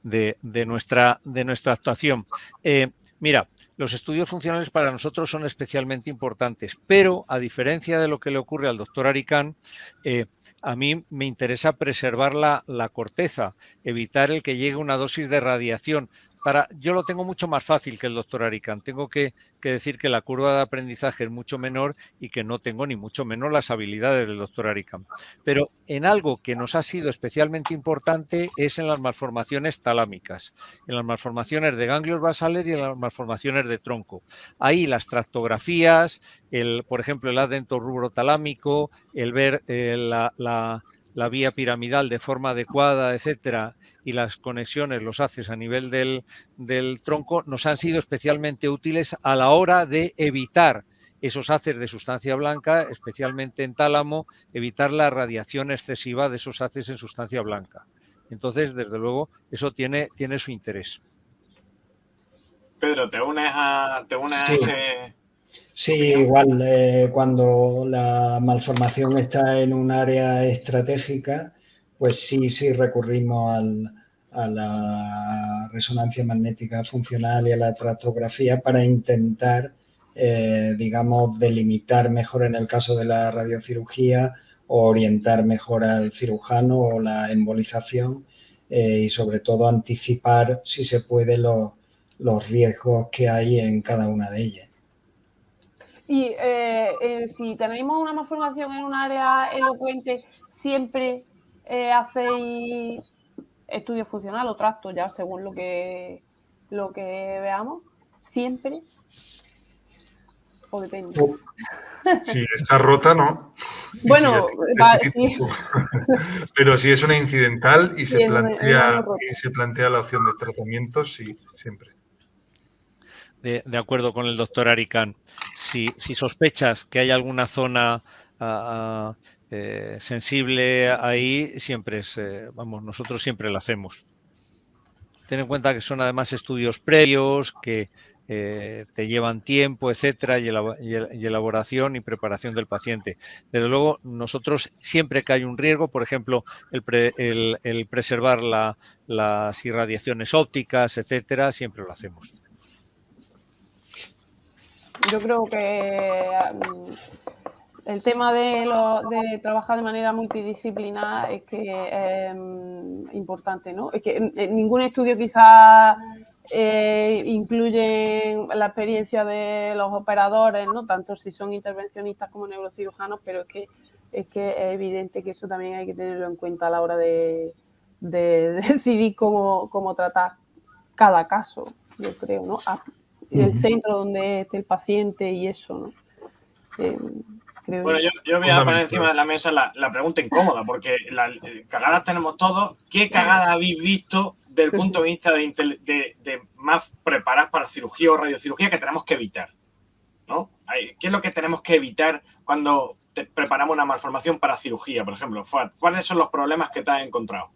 de nuestra actuación. Mira, los estudios funcionales para nosotros son especialmente importantes, pero a diferencia de lo que le ocurre al doctor Aricán, a mí me interesa preservar la corteza, evitar el que llegue una dosis de radiación. Yo lo tengo mucho más fácil que el doctor Aricán. Tengo que decir que la curva de aprendizaje es mucho menor y que no tengo ni mucho menos las habilidades del doctor Aricán. Pero en algo que nos ha sido especialmente importante es en las malformaciones talámicas, en las malformaciones de ganglios basales y en las malformaciones de tronco. Ahí las tractografías, por ejemplo, el advento rubro talámico, el ver la vía piramidal de forma adecuada, etcétera, y las conexiones los haces a nivel del tronco, nos han sido especialmente útiles a la hora de evitar esos haces de sustancia blanca, especialmente en tálamo, evitar la radiación excesiva de esos haces en sustancia blanca. Entonces, desde luego, eso tiene su interés. Pedro, ¿te unes a ese...? Sí, igual cuando la malformación está en un área estratégica, pues sí recurrimos a la resonancia magnética funcional y a la tractografía para intentar, digamos, delimitar mejor en el caso de la radiocirugía o orientar mejor al cirujano o la embolización y sobre todo anticipar, si se puede, los riesgos que hay en cada una de ellas. Y si tenemos una malformación en un área elocuente, ¿siempre hacéis estudio funcional o tracto ya según lo que veamos? ¿Siempre? ¿O depende? Si está rota, no. Bueno, sí. Pero si es una incidental y se plantea la opción de tratamiento, sí, siempre. De acuerdo con el doctor Aricán. Si sospechas que hay alguna zona sensible ahí siempre es, nosotros siempre la hacemos. Ten en cuenta que son además estudios previos, que te llevan tiempo, etcétera, y elaboración y preparación del paciente. Desde luego, nosotros siempre que hay un riesgo, por ejemplo, el preservar las irradiaciones ópticas, etcétera, siempre lo hacemos. Yo creo que el tema de trabajar de manera multidisciplinar es que es importante, ¿no? Es que ningún estudio quizás incluye la experiencia de los operadores, ¿no? Tanto si son intervencionistas como neurocirujanos, pero es que es evidente que eso también hay que tenerlo en cuenta a la hora de decidir cómo tratar cada caso, yo creo, ¿no? El centro donde esté el paciente y eso, ¿no? Bueno, yo voy a poner encima de la mesa la pregunta incómoda, porque cagadas tenemos todos. ¿Qué cagada habéis visto desde el punto de vista de más preparadas para cirugía o radiocirugía que tenemos que evitar, ¿no? ¿Qué es lo que tenemos que evitar cuando preparamos una malformación para cirugía, por ejemplo? ¿Cuáles son los problemas que te has encontrado?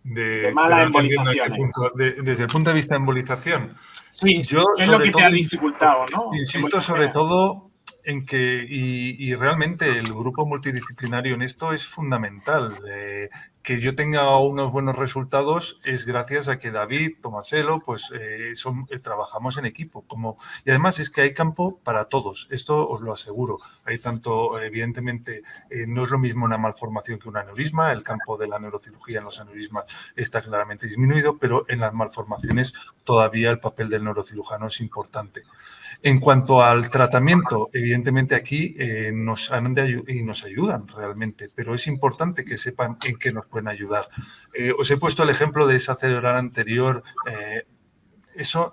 De malas embolizaciones. Desde el punto de vista de embolización. Sí, ¿qué es lo que te ha dificultado, ¿no? Insisto sobre todo en que, y realmente el grupo multidisciplinario en esto es fundamental. Que yo tenga unos buenos resultados es gracias a que David, Tomaselo, pues trabajamos en equipo. Y además es que hay campo para todos, esto os lo aseguro. Hay tanto, evidentemente, no es lo mismo una malformación que un aneurisma, el campo de la neurocirugía en los aneurismas está claramente disminuido, pero en las malformaciones todavía el papel del neurocirujano es importante. En cuanto al tratamiento, evidentemente aquí nos ayudan realmente, pero es importante que sepan en qué nos pueden ayudar. Os he puesto el ejemplo de esa cerebral anterior. Eso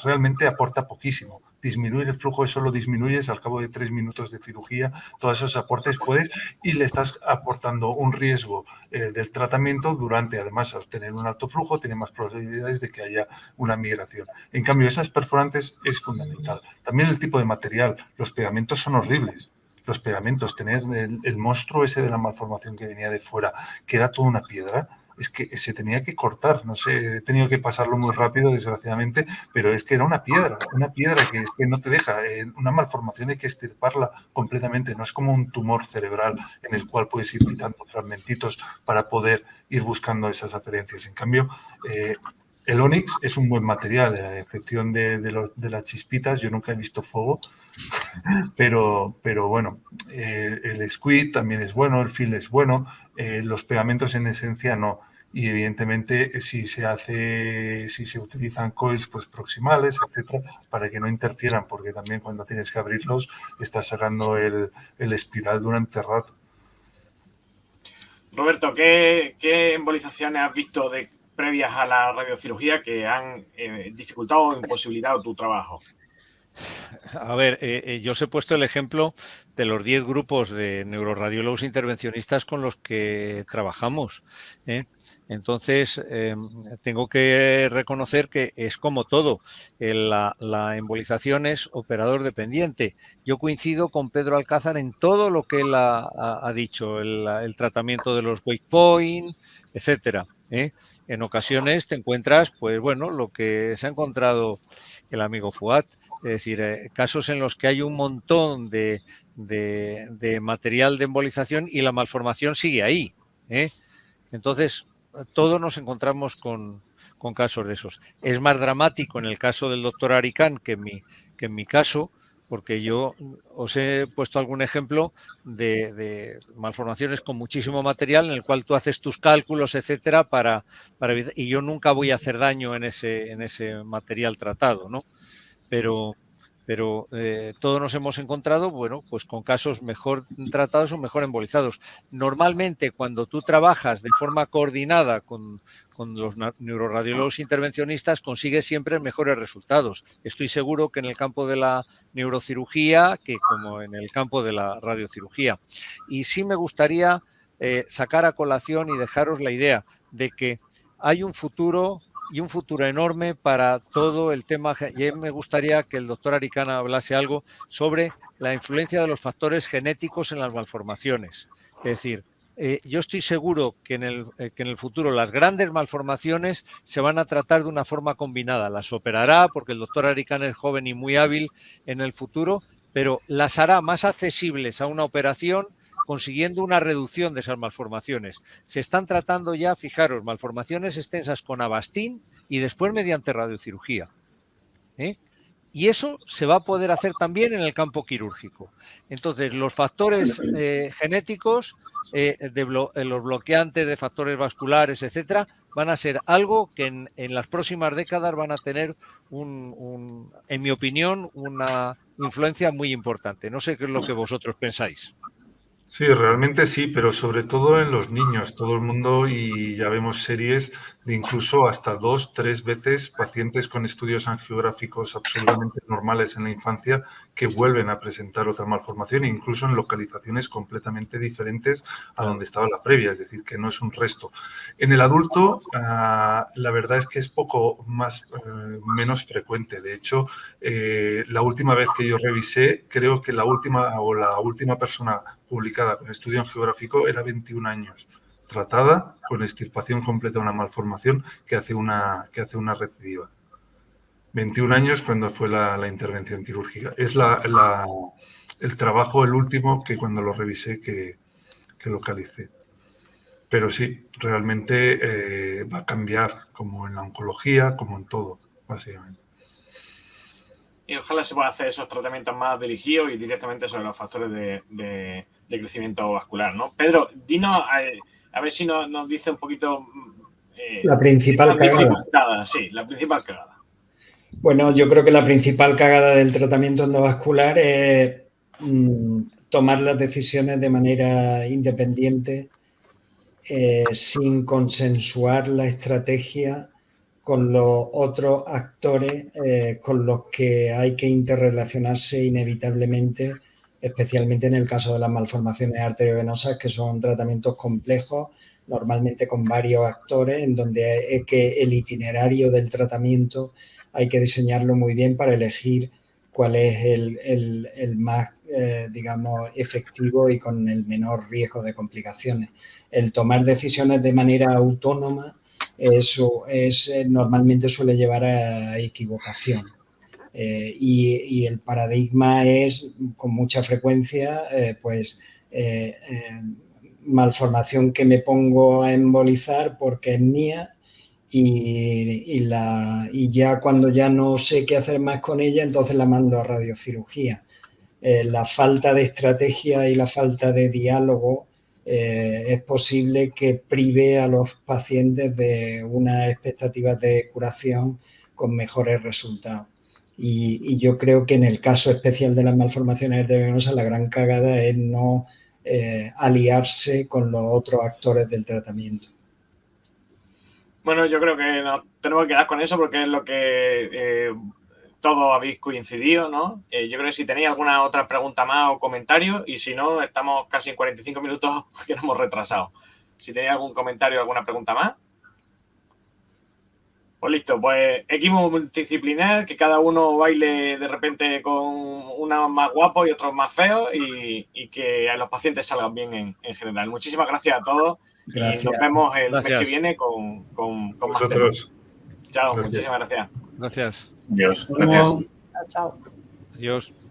realmente aporta poquísimo. Disminuir el flujo, eso lo disminuyes al cabo de 3 minutos de cirugía, todos esos aportes puedes y le estás aportando un riesgo del tratamiento durante, además, al tener un alto flujo, tiene más probabilidades de que haya una migración. En cambio, esas perforantes es fundamental. También el tipo de material, los pegamentos son horribles. Los pegamentos, tener el monstruo ese de la malformación que venía de fuera, que era toda una piedra, es que se tenía que cortar, no sé, he tenido que pasarlo muy rápido, desgraciadamente, pero es que era una piedra que es que no te deja, una malformación hay que extirparla completamente, no es como un tumor cerebral en el cual puedes ir quitando fragmentitos para poder ir buscando esas aferencias. En cambio, el Onyx es un buen material, a excepción de las chispitas, yo nunca he visto fuego, pero bueno, el Squid también es bueno, el Fil es bueno, los pegamentos en esencia no. Y evidentemente si se utilizan coils pues proximales, etcétera, para que no interfieran, porque también cuando tienes que abrirlos estás sacando el espiral durante rato. Roberto, ¿qué embolizaciones has visto previas a la radiocirugía que han dificultado o imposibilitado tu trabajo? A ver, yo os he puesto el ejemplo de los 10 grupos de neuroradiólogos intervencionistas con los que trabajamos. Entonces, tengo que reconocer que es como todo. La embolización es operador dependiente. Yo coincido con Pedro Alcázar en todo lo que él ha dicho, el tratamiento de los wake point, etcétera. En ocasiones te encuentras, pues bueno, lo que se ha encontrado el amigo Fuad, es decir, casos en los que hay un montón de material de embolización y la malformación sigue ahí. Entonces, todos nos encontramos con casos de esos. Es más dramático en el caso del doctor Aricán que en mi caso, porque yo os he puesto algún ejemplo de malformaciones con muchísimo material en el cual tú haces tus cálculos, etcétera, para evitar, y yo nunca voy a hacer daño en ese material tratado, ¿no? Pero todos nos hemos encontrado, bueno, pues con casos mejor tratados o mejor embolizados. Normalmente, cuando tú trabajas de forma coordinada con los neuroradiólogos intervencionistas, consigues siempre mejores resultados. Estoy seguro que en el campo de la neurocirugía, que como en el campo de la radiocirugía. Y sí me gustaría sacar a colación y dejaros la idea de que hay un futuro y un futuro enorme para todo el tema. Y me gustaría que el doctor Aricán hablase algo sobre la influencia de los factores genéticos en las malformaciones. Es decir, yo estoy seguro que en el futuro las grandes malformaciones se van a tratar de una forma combinada. Las operará porque el doctor Aricán es joven y muy hábil en el futuro, pero las hará más accesibles a una operación, consiguiendo una reducción de esas malformaciones. Se están tratando ya, fijaros, malformaciones extensas con Avastin y después mediante radiocirugía. Y eso se va a poder hacer también en el campo quirúrgico. Entonces, los factores genéticos, los bloqueantes de factores vasculares, etcétera, van a ser algo que en las próximas décadas van a tener, en mi opinión, una influencia muy importante. No sé qué es lo que vosotros pensáis. Sí, realmente sí, pero sobre todo en los niños. Todo el mundo, y ya vemos series de incluso hasta 2, 3 veces pacientes con estudios angiográficos absolutamente normales en la infancia que vuelven a presentar otra malformación, incluso en localizaciones completamente diferentes a donde estaba la previa, es decir, que no es un resto. En el adulto, la verdad es que es menos frecuente. De hecho, la última vez que yo revisé, creo que la última persona publicada con estudio angiográfico era 21 años, tratada con extirpación completa de una malformación que hace una recidiva. 21 años cuando fue la intervención quirúrgica. Es el trabajo, el último, que cuando lo revisé que localicé. Pero sí, realmente va a cambiar, como en la oncología, como en todo, básicamente. Y ojalá se pueda hacer esos tratamientos más dirigidos y directamente sobre los factores de crecimiento vascular, ¿no? Pedro, dinos, a ver si nos dice un poquito... la principal cagada. Sí, la principal cagada. Bueno, yo creo que la principal cagada del tratamiento endovascular es tomar las decisiones de manera independiente, sin consensuar la estrategia con los otros actores con los que hay que interrelacionarse inevitablemente, especialmente en el caso de las malformaciones arteriovenosas, que son tratamientos complejos, normalmente con varios actores, en donde el itinerario del tratamiento hay que diseñarlo muy bien para elegir cuál es el más, digamos, efectivo y con el menor riesgo de complicaciones. El tomar decisiones de manera autónoma, eso normalmente suele llevar a equivocación. Y el paradigma es, con mucha frecuencia, malformación que me pongo a embolizar porque es mía y ya cuando ya no sé qué hacer más con ella, entonces la mando a radiocirugía. La falta de estrategia y la falta de diálogo es posible que prive a los pacientes de unas expectativas de curación con mejores resultados. Y yo creo que en el caso especial de las malformaciones arteriovenosas, la gran cagada es no aliarse con los otros actores del tratamiento. Bueno, yo creo que nos tenemos que quedar con eso porque es lo que todos habéis coincidido, ¿no? Yo creo que si tenéis alguna otra pregunta más o comentario, y si no, estamos casi en 45 minutos que nos hemos retrasado. Si tenéis algún comentario o alguna pregunta más. Pues listo, pues equipo multidisciplinar, que cada uno baile de repente con unos más guapos y otros más feos y que a los pacientes salgan bien en general. Muchísimas gracias a todos. Gracias. Y nos vemos el mes que viene con más temas. Chao, gracias. Muchísimas gracias. Gracias. Adiós. Gracias. Chao. Adiós.